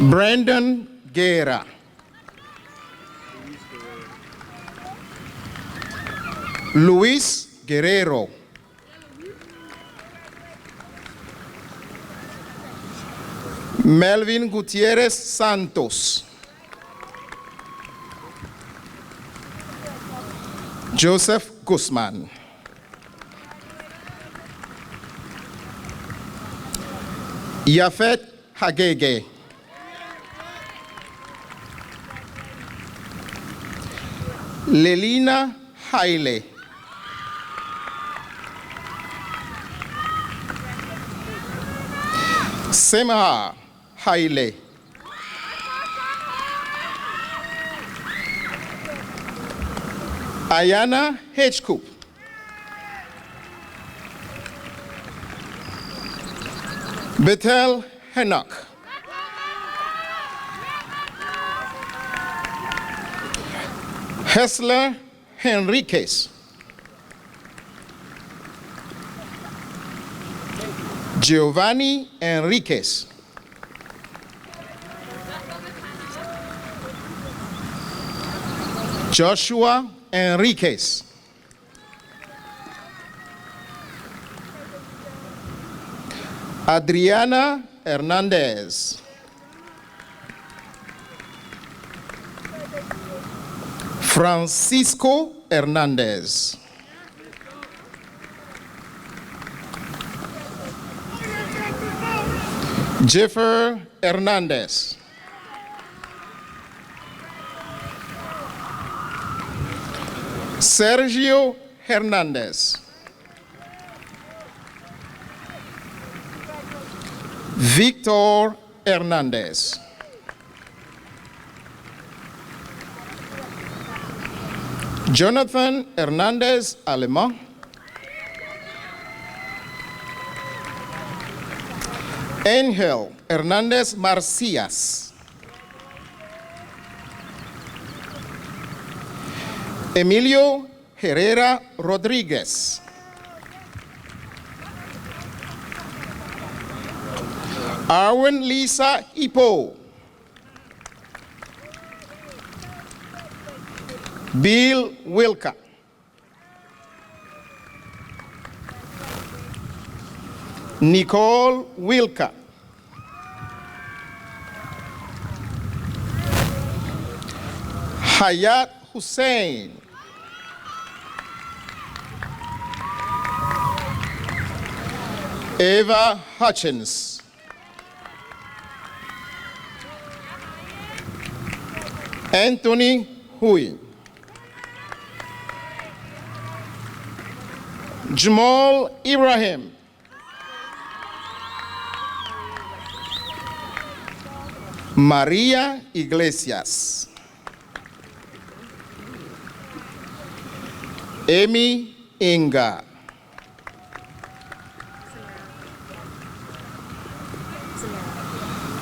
Brandon Guerra. Luis Guerrero. Melvin Gutierrez Santos. Joseph Guzman. Yafet Hagege. Lelina Haile. Sema Haile. Ayana Hedgecoop. Bethel Hennock. Hessler Henriquez. Giovanni Enriquez. Joshua Enriquez. Adriana Hernandez. Francisco Hernandez. Jeffer Hernandez. Sergio Hernandez. Victor Hernandez. Jonathan Hernandez Alemán. Angel Hernandez Marcias. Emilio Herrera Rodríguez. Arwen Lisa Ipo. Bill Wilka. Nicole Wilka. Hayat Hussein. Eva Hutchins. Anthony Hui. Jamal Ibrahim. Maria Iglesias. Amy Inga.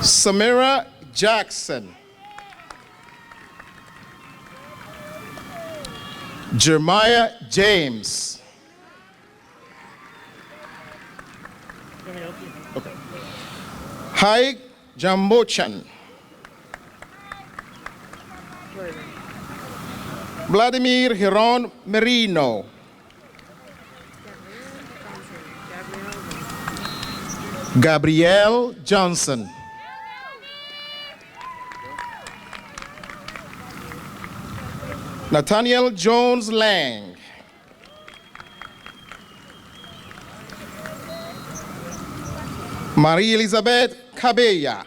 Samira Jackson. Jeremiah James. Haig Jambochan. Vladimir Hiron Merino. Gabrielle Johnson. Nathaniel Jones Lang. Marie Elizabeth Cabella.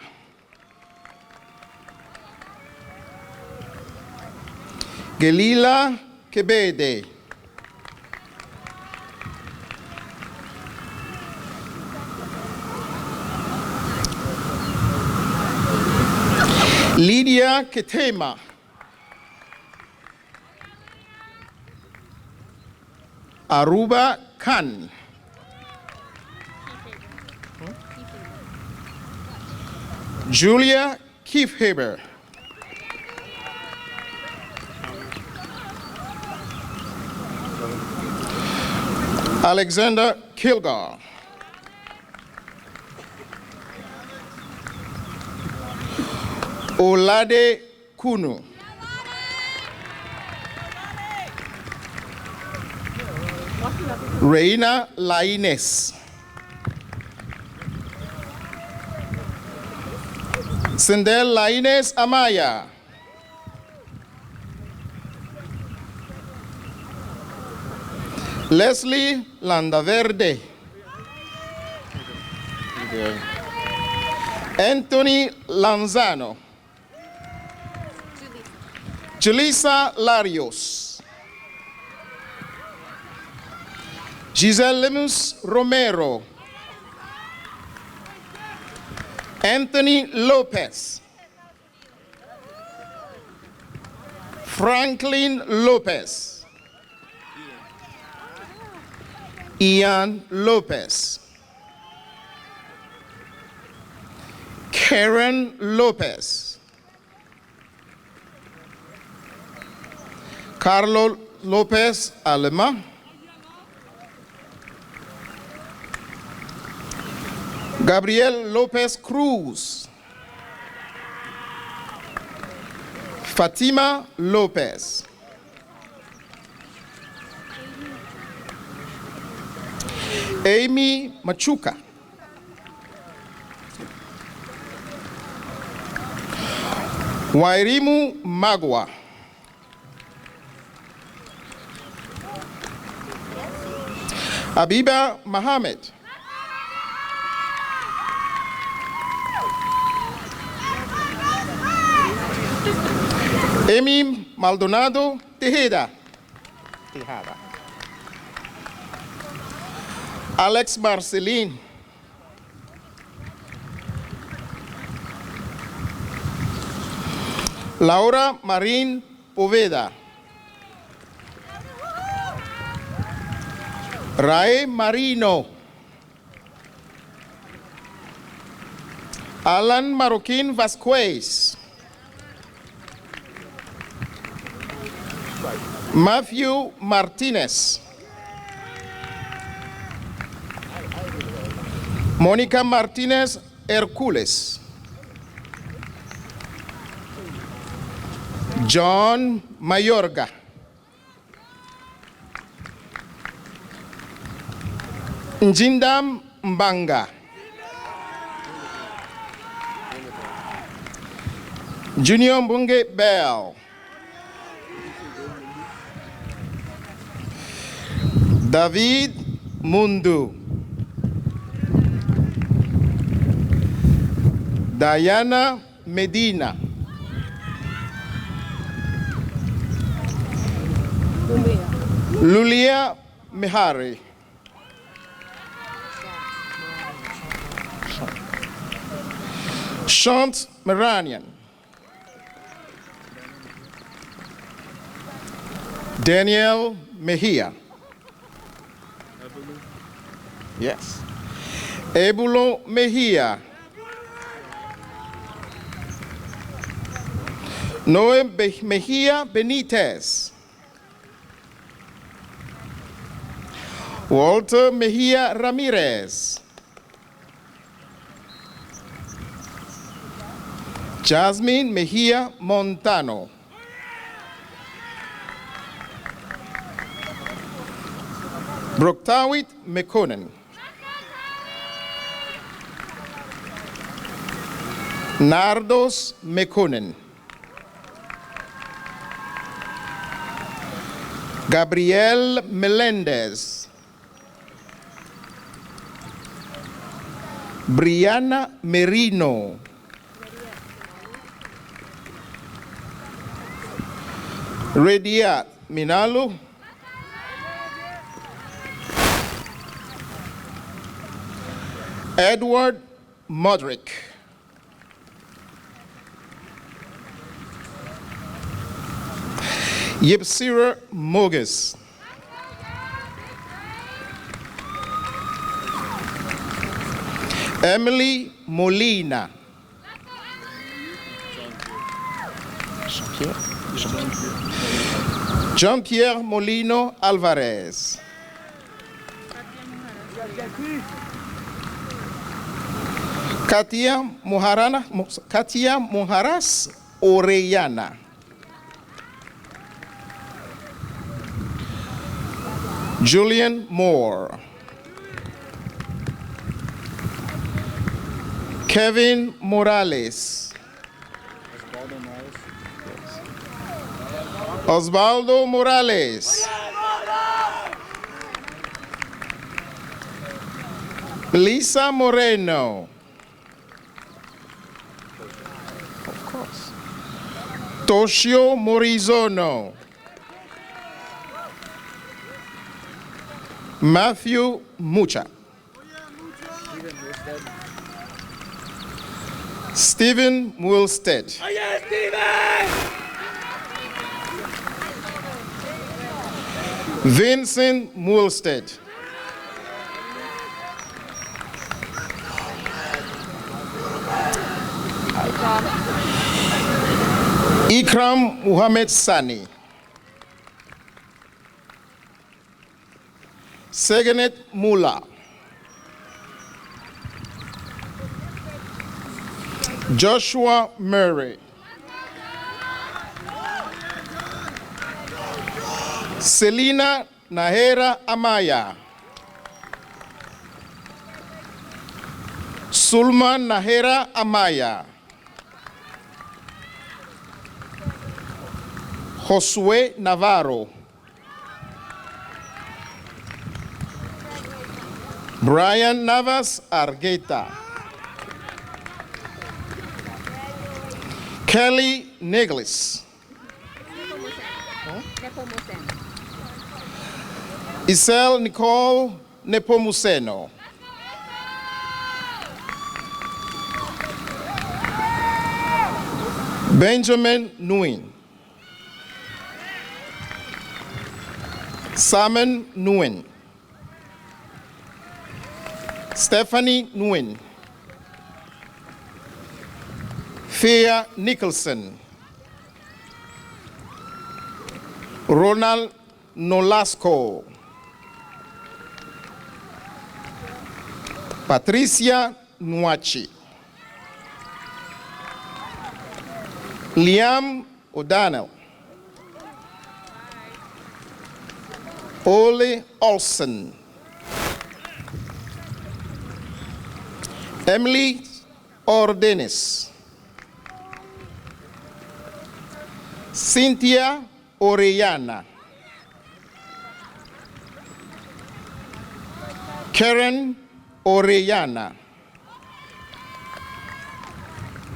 Gelila Kebede. Lydia Ketema. Aruba Khan. Julia Kiefhaber. Alexander Kilgar. Olade Kunu. Reina Laines. Sendel Laines Amaya. Leslie Landaverde. Anthony Lanzano. Julissa Larios. Giselle Lemus Romero. Anthony Lopez. Franklin Lopez. Ian Lopez. Karen Lopez. Carlo Lopez Alema. Gabriel Lopez Cruz. Fatima Lopez. Amy Machuca. Wairimu Magwa. Abiba Mohammed. Amy Maldonado Tejeda. Alex Marcelin. Laura Marín Poveda. Rae Marino. Alan Marroquín Vasquez. Matthew Martinez. Mónica Martínez Hercules. John Mayorga. Njindam Mbanga. Junior Mbunge Bell. David Mundu. Diana Medina. Lulia Mihari. Shant Maranian. Daniel Mejia. Yes. Ebulo Mejia. Noe Mejia Benitez. Walter Mejia Ramirez. Jasmine Mejia Montano. Broktawit Mekonnen. Nardos Mekonnen. Gabriel Melendez. Brianna Merino. Rediat Minalu. Edward Modrick. Yipsira Mogus. Emily Molina. Jean-Pierre Molino Alvarez. Katia Muharas Orellana. Julian Moore. Kevin Morales. Osvaldo Morales. Lisa Moreno. Of course. Toshio Morizono. Matthew Mucha. Stephen Wilstead. Oh yeah, Steven! Vincent Mulstead. Ikram Muhammad Sani. Segenet Mula. Joshua Murray. Selina Nahera Amaya. Sulman Nahera Amaya. Josue Navarro. Brian Navas Argueta. Kelly Neglis. Isel Nicole Nepomuceno. Benjamin Nguyen. Simon Nguyen. Stephanie Nguyen. Thea Nicholson. Ronald Nolasco. Patricia Nwachi. Liam O'Donnell. Ole Olsen. Emily Ordenes. Cynthia Orellana. Karen Orellana.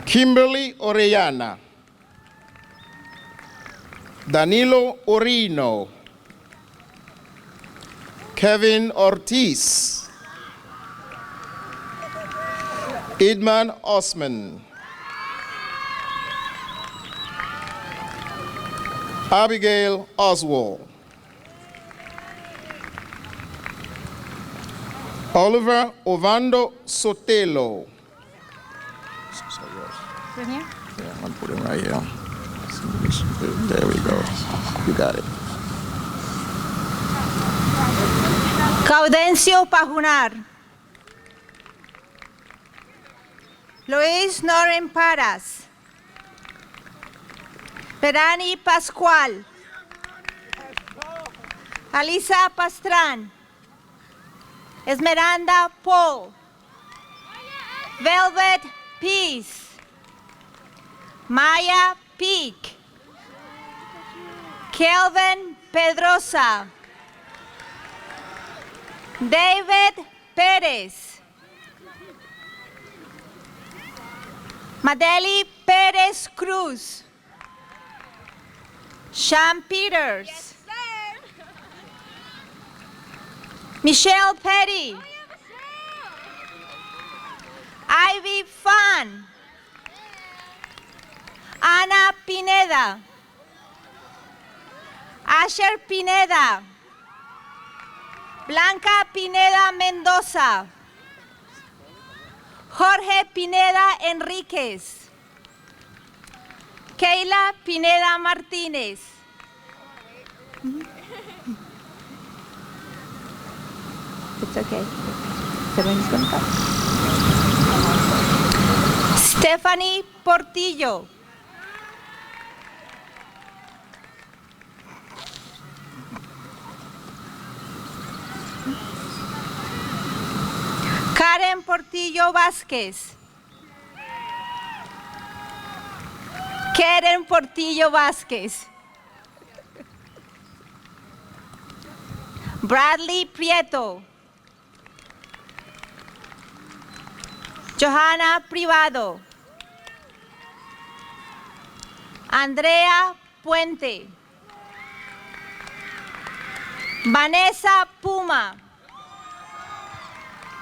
Kimberly Orellana. Danilo Orino. Kevin Ortiz. Idman Osman. Abigail Oswald. Oliver Ovando Sotelo. From here? Yeah, I'm gonna put him right here. There we go. You got it. Gaudencio Pajunar. Luis Noren Paras. Perani Pascual. Alisa Pastran. Esmeralda Paul. Velvet Peace. Maya Peak. Kelvin Pedrosa. David Perez. Madeli Perez Cruz. Sean Peters. Yes, sir. Michelle Petty. Ivy Fan. Ana Pineda. Asher Pineda. Blanca Pineda Mendoza. Jorge Pineda Enríquez. Keila Pineda Martínez. It's okay. Everyone's gonna come. Stephanie Portillo. Karen Portillo Vázquez. Karen Portillo Vázquez. Bradley Prieto. Johanna Privado. Andrea Puente. Vanessa Puma.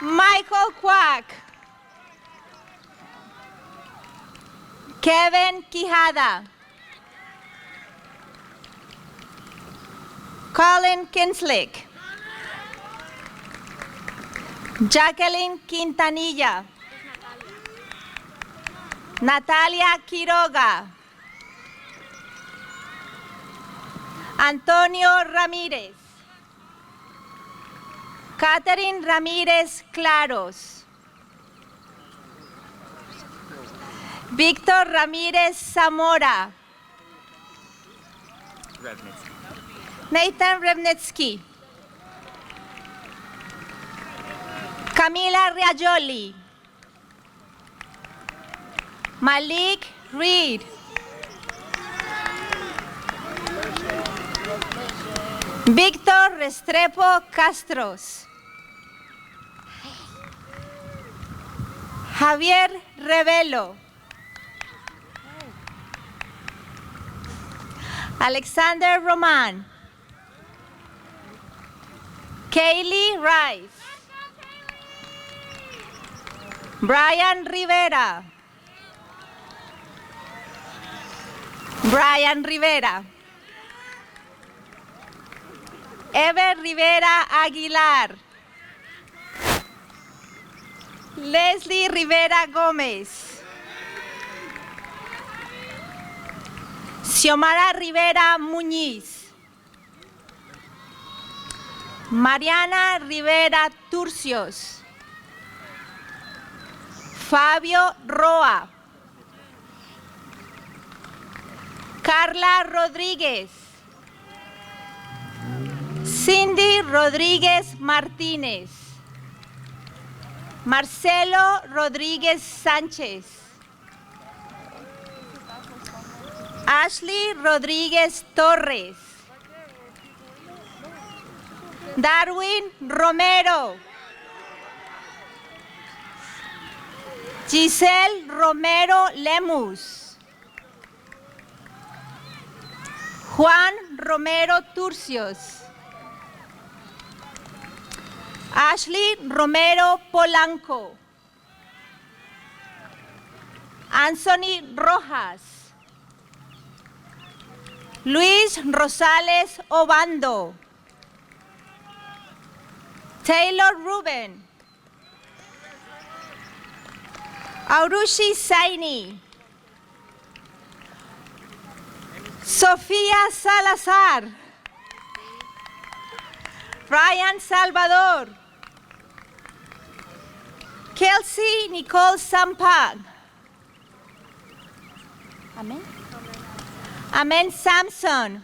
Michael Quack. Kevin Quijada. Colin Kinslick. Jacqueline Quintanilla. Natalia Quiroga. Antonio Ramírez. Catherine Ramírez Claros. Víctor Ramírez Zamora. Nathan Revnetsky. Camila Riajoli. Malik Reed. Víctor Restrepo Castros. Javier Revelo. Alexander Roman. Kaylee Rice. Brian Rivera. Brian Rivera. Ever Rivera Aguilar. Leslie Rivera Gómez. Xiomara Rivera Muñiz. Mariana Rivera Turcios. Fabio Roa. Carla Rodríguez. Cindy Rodríguez Martínez. Marcelo Rodríguez Sánchez. Ashley Rodríguez Torres. Darwin Romero. Giselle Romero Lemus. Juan Romero Turcios. Ashley Romero Polanco. Anthony Rojas. Luis Rosales Obando. Taylor Ruben. Aurushi Saini. Sofía Salazar. Ryan Salvador. Kelsey Nicole Sampag. Amen. Amen Samson.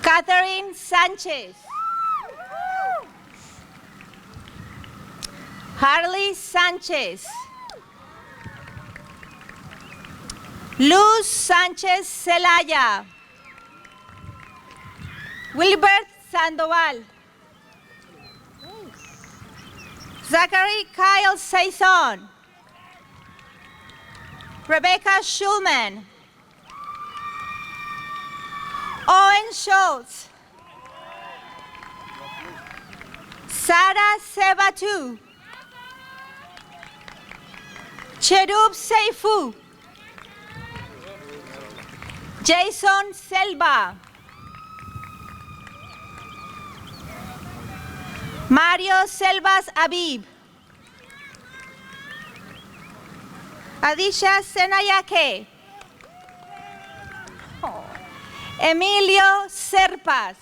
Catherine Sanchez. Harley Sanchez. Luz Sánchez Celaya. Wilbert Sandoval. Zachary Kyle Saison. Rebecca Schulman. Owen Schultz. Sarah Sebatu. Cherub Seifu. Jason Selva. Mario Selvas Abib. Adisha Senayake. Emilio Serpas.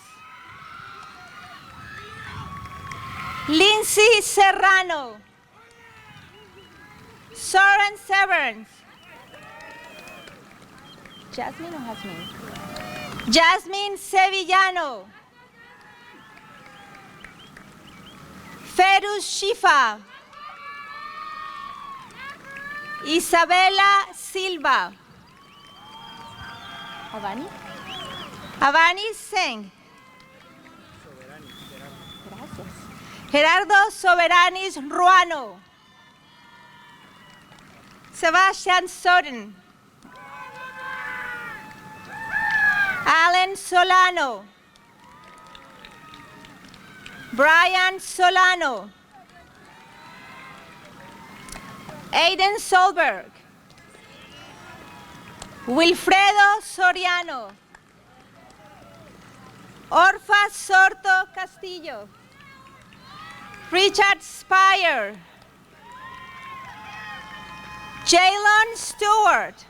Lindsay Serrano. Soren Severance. Jasmine or Jasmine? Jasmine Sevillano. Ferus Shifa. Isabela Silva. Avani? Avani Singh. Gracias. Gerardo Soberanis Ruano. Sebastian Soden. Alan Solano. Brian Solano. Aiden Solberg. Wilfredo Soriano. Orfa Sorto Castillo. Richard Spire. Jalen Stewart.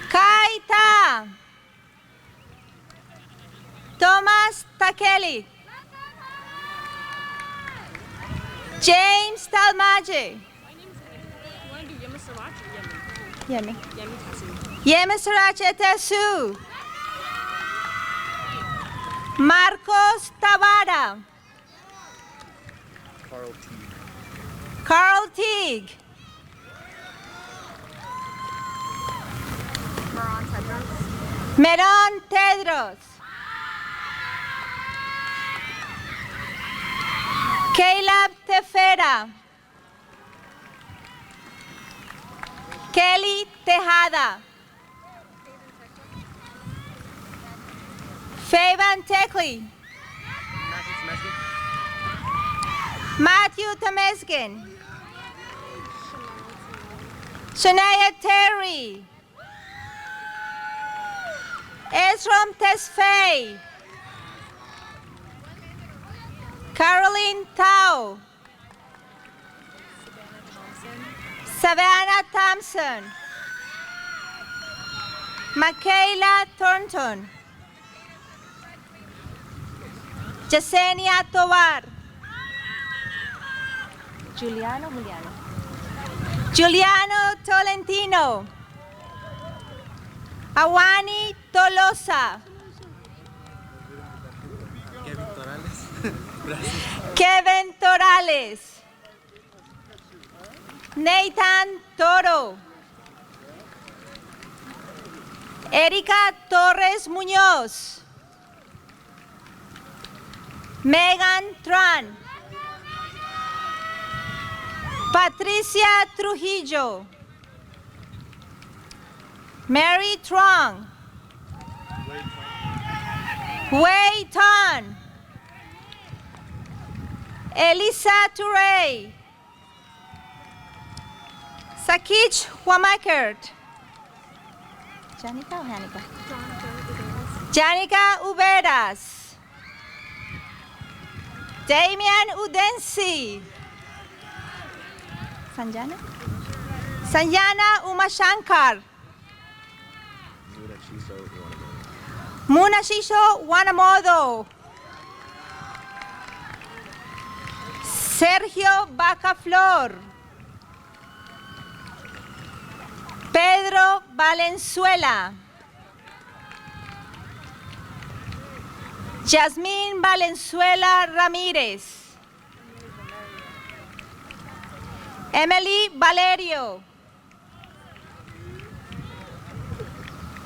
Kaita. Thomas Takeli. James Talmaje. Yemi. Yemi Sarache Tesu. Marcos Tabara. Carl Teague. Meron Tedros. Caleb Tefera. Kelly Tejada. Favan Tekli. Matthew Temeskin. Shania Terry. Esrom Tesfaye. Caroline Tao. Savannah Thompson. Michaela Thornton. Yesenia Tovar. Juliano. Giuliano Tolentino. Awani Tolosa. Kevin Torales. Nathan Toro. Erika Torres Muñoz. Megan Tran. Patricia Trujillo. Mary Trong. Wei Tan. Elisa Touré. Sakich Wamakert. Janica o Janica? Janica Uberas. Damian Udensi. Sanjana? Sanjana Umashankar. Munashiso Wanamodo. Sergio Bacaflor. Pedro Valenzuela. Yasmín Valenzuela Ramírez. Emily Valerio.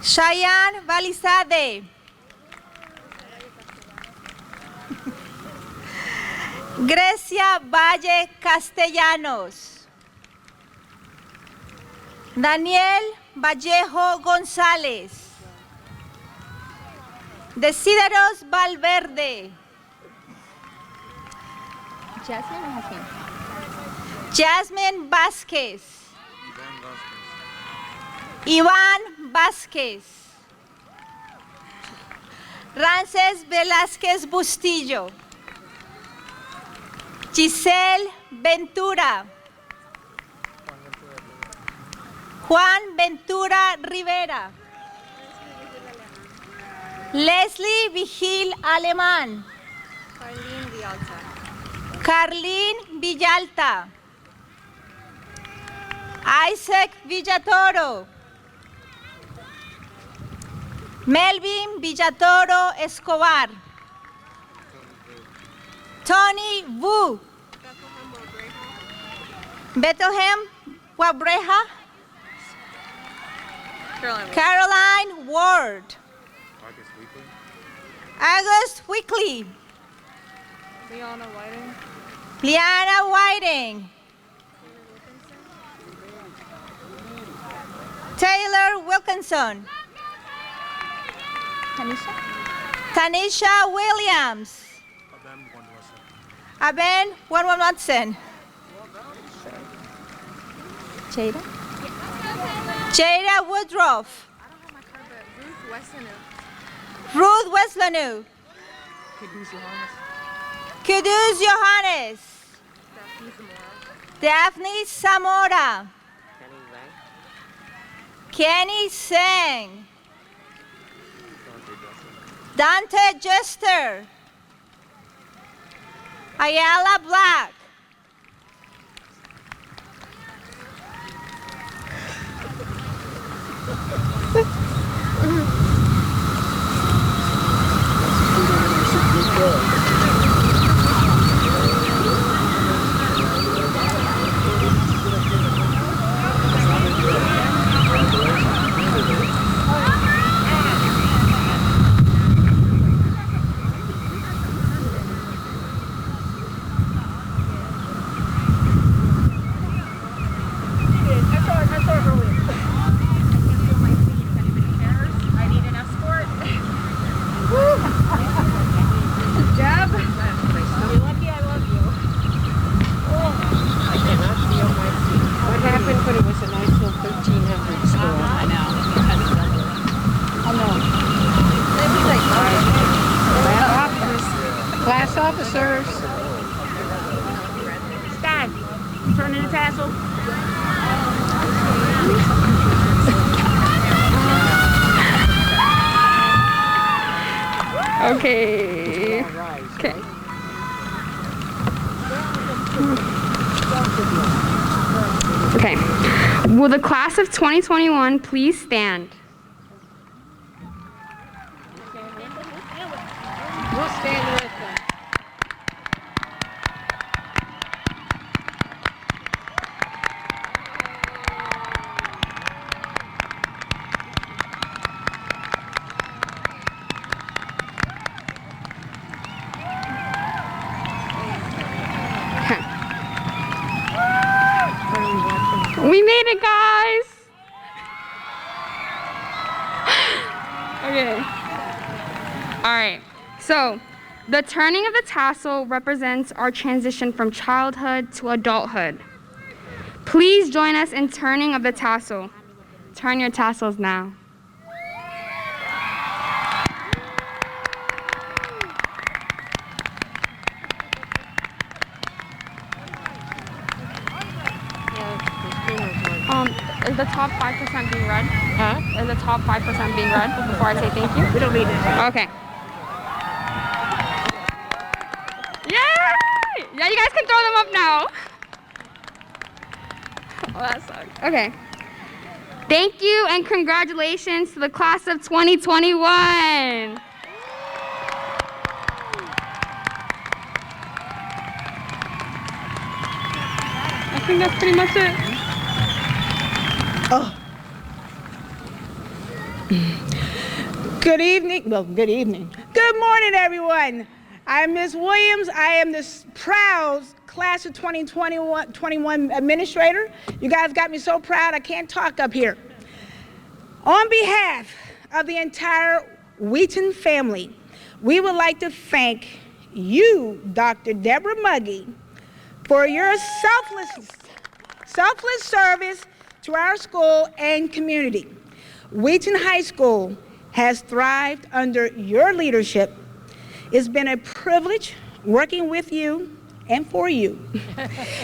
Cheyenne Valizade. Grecia Valle Castellanos. Daniel Vallejo González. Desideros Valverde. Jasmine Vázquez. Iván Vázquez. Rances Velázquez Bustillo. Giselle Ventura. Juan Ventura Rivera. Leslie Vigil Alemán. Carlín Villalta. Isaac Villatoro. Melvin Villatoro Escobar. Tony Wu. Bethlehem Wabreja. Caroline Ward. August Weekly. Liana Whiting. Taylor Wilkinson. Tanisha Williams. Aben Watson. Jada Woodruff. Ruth Weslanu. Kudus Johannes. Daphne Zamora. Kenny Singh. Dante Jester. Ayala Black. Class officers. Stand. Turn into Tassel. Okay. Okay. Okay. Will the class of 2021 please stand? We'll stand with them. We made it, guys! Okay. All right. So, the turning of the tassel represents our transition from childhood to adulthood. Please join us in turning of the tassel. Turn your tassels now. Is the top 5% being read? Huh? Is the top 5% being read before I say thank you? We don't read it. Okay. Yay! Yeah, you guys can throw them up now. Oh, that sucks. Okay. Thank you and congratulations to the class of 2021. I think that's pretty much it. Oh. Good evening. Well, good evening. Good morning, everyone. I'm Ms. Williams. I am this proud class of 2021 administrator. You guys got me so proud I can't talk up here. On behalf of the entire Wheaton family, we would like to thank you, Dr. Deborah Muggy, for your selfless service to our school and community. Wheaton High School has thrived under your leadership. It's been a privilege working with you and for you,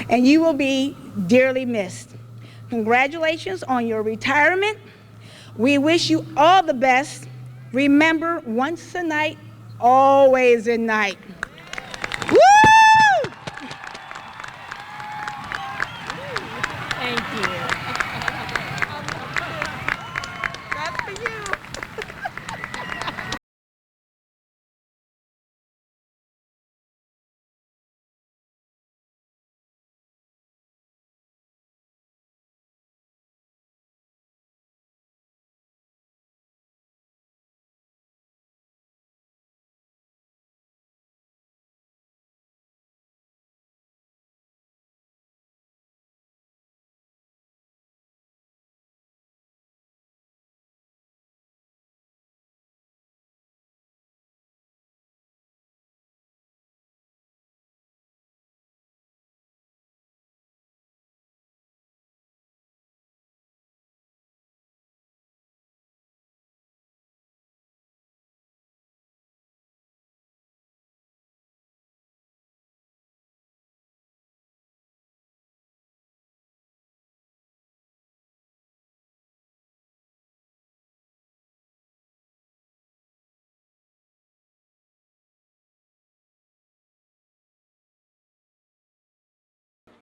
and you will be dearly missed. Congratulations on your retirement. We wish you all the best. Remember, once a night, always a night.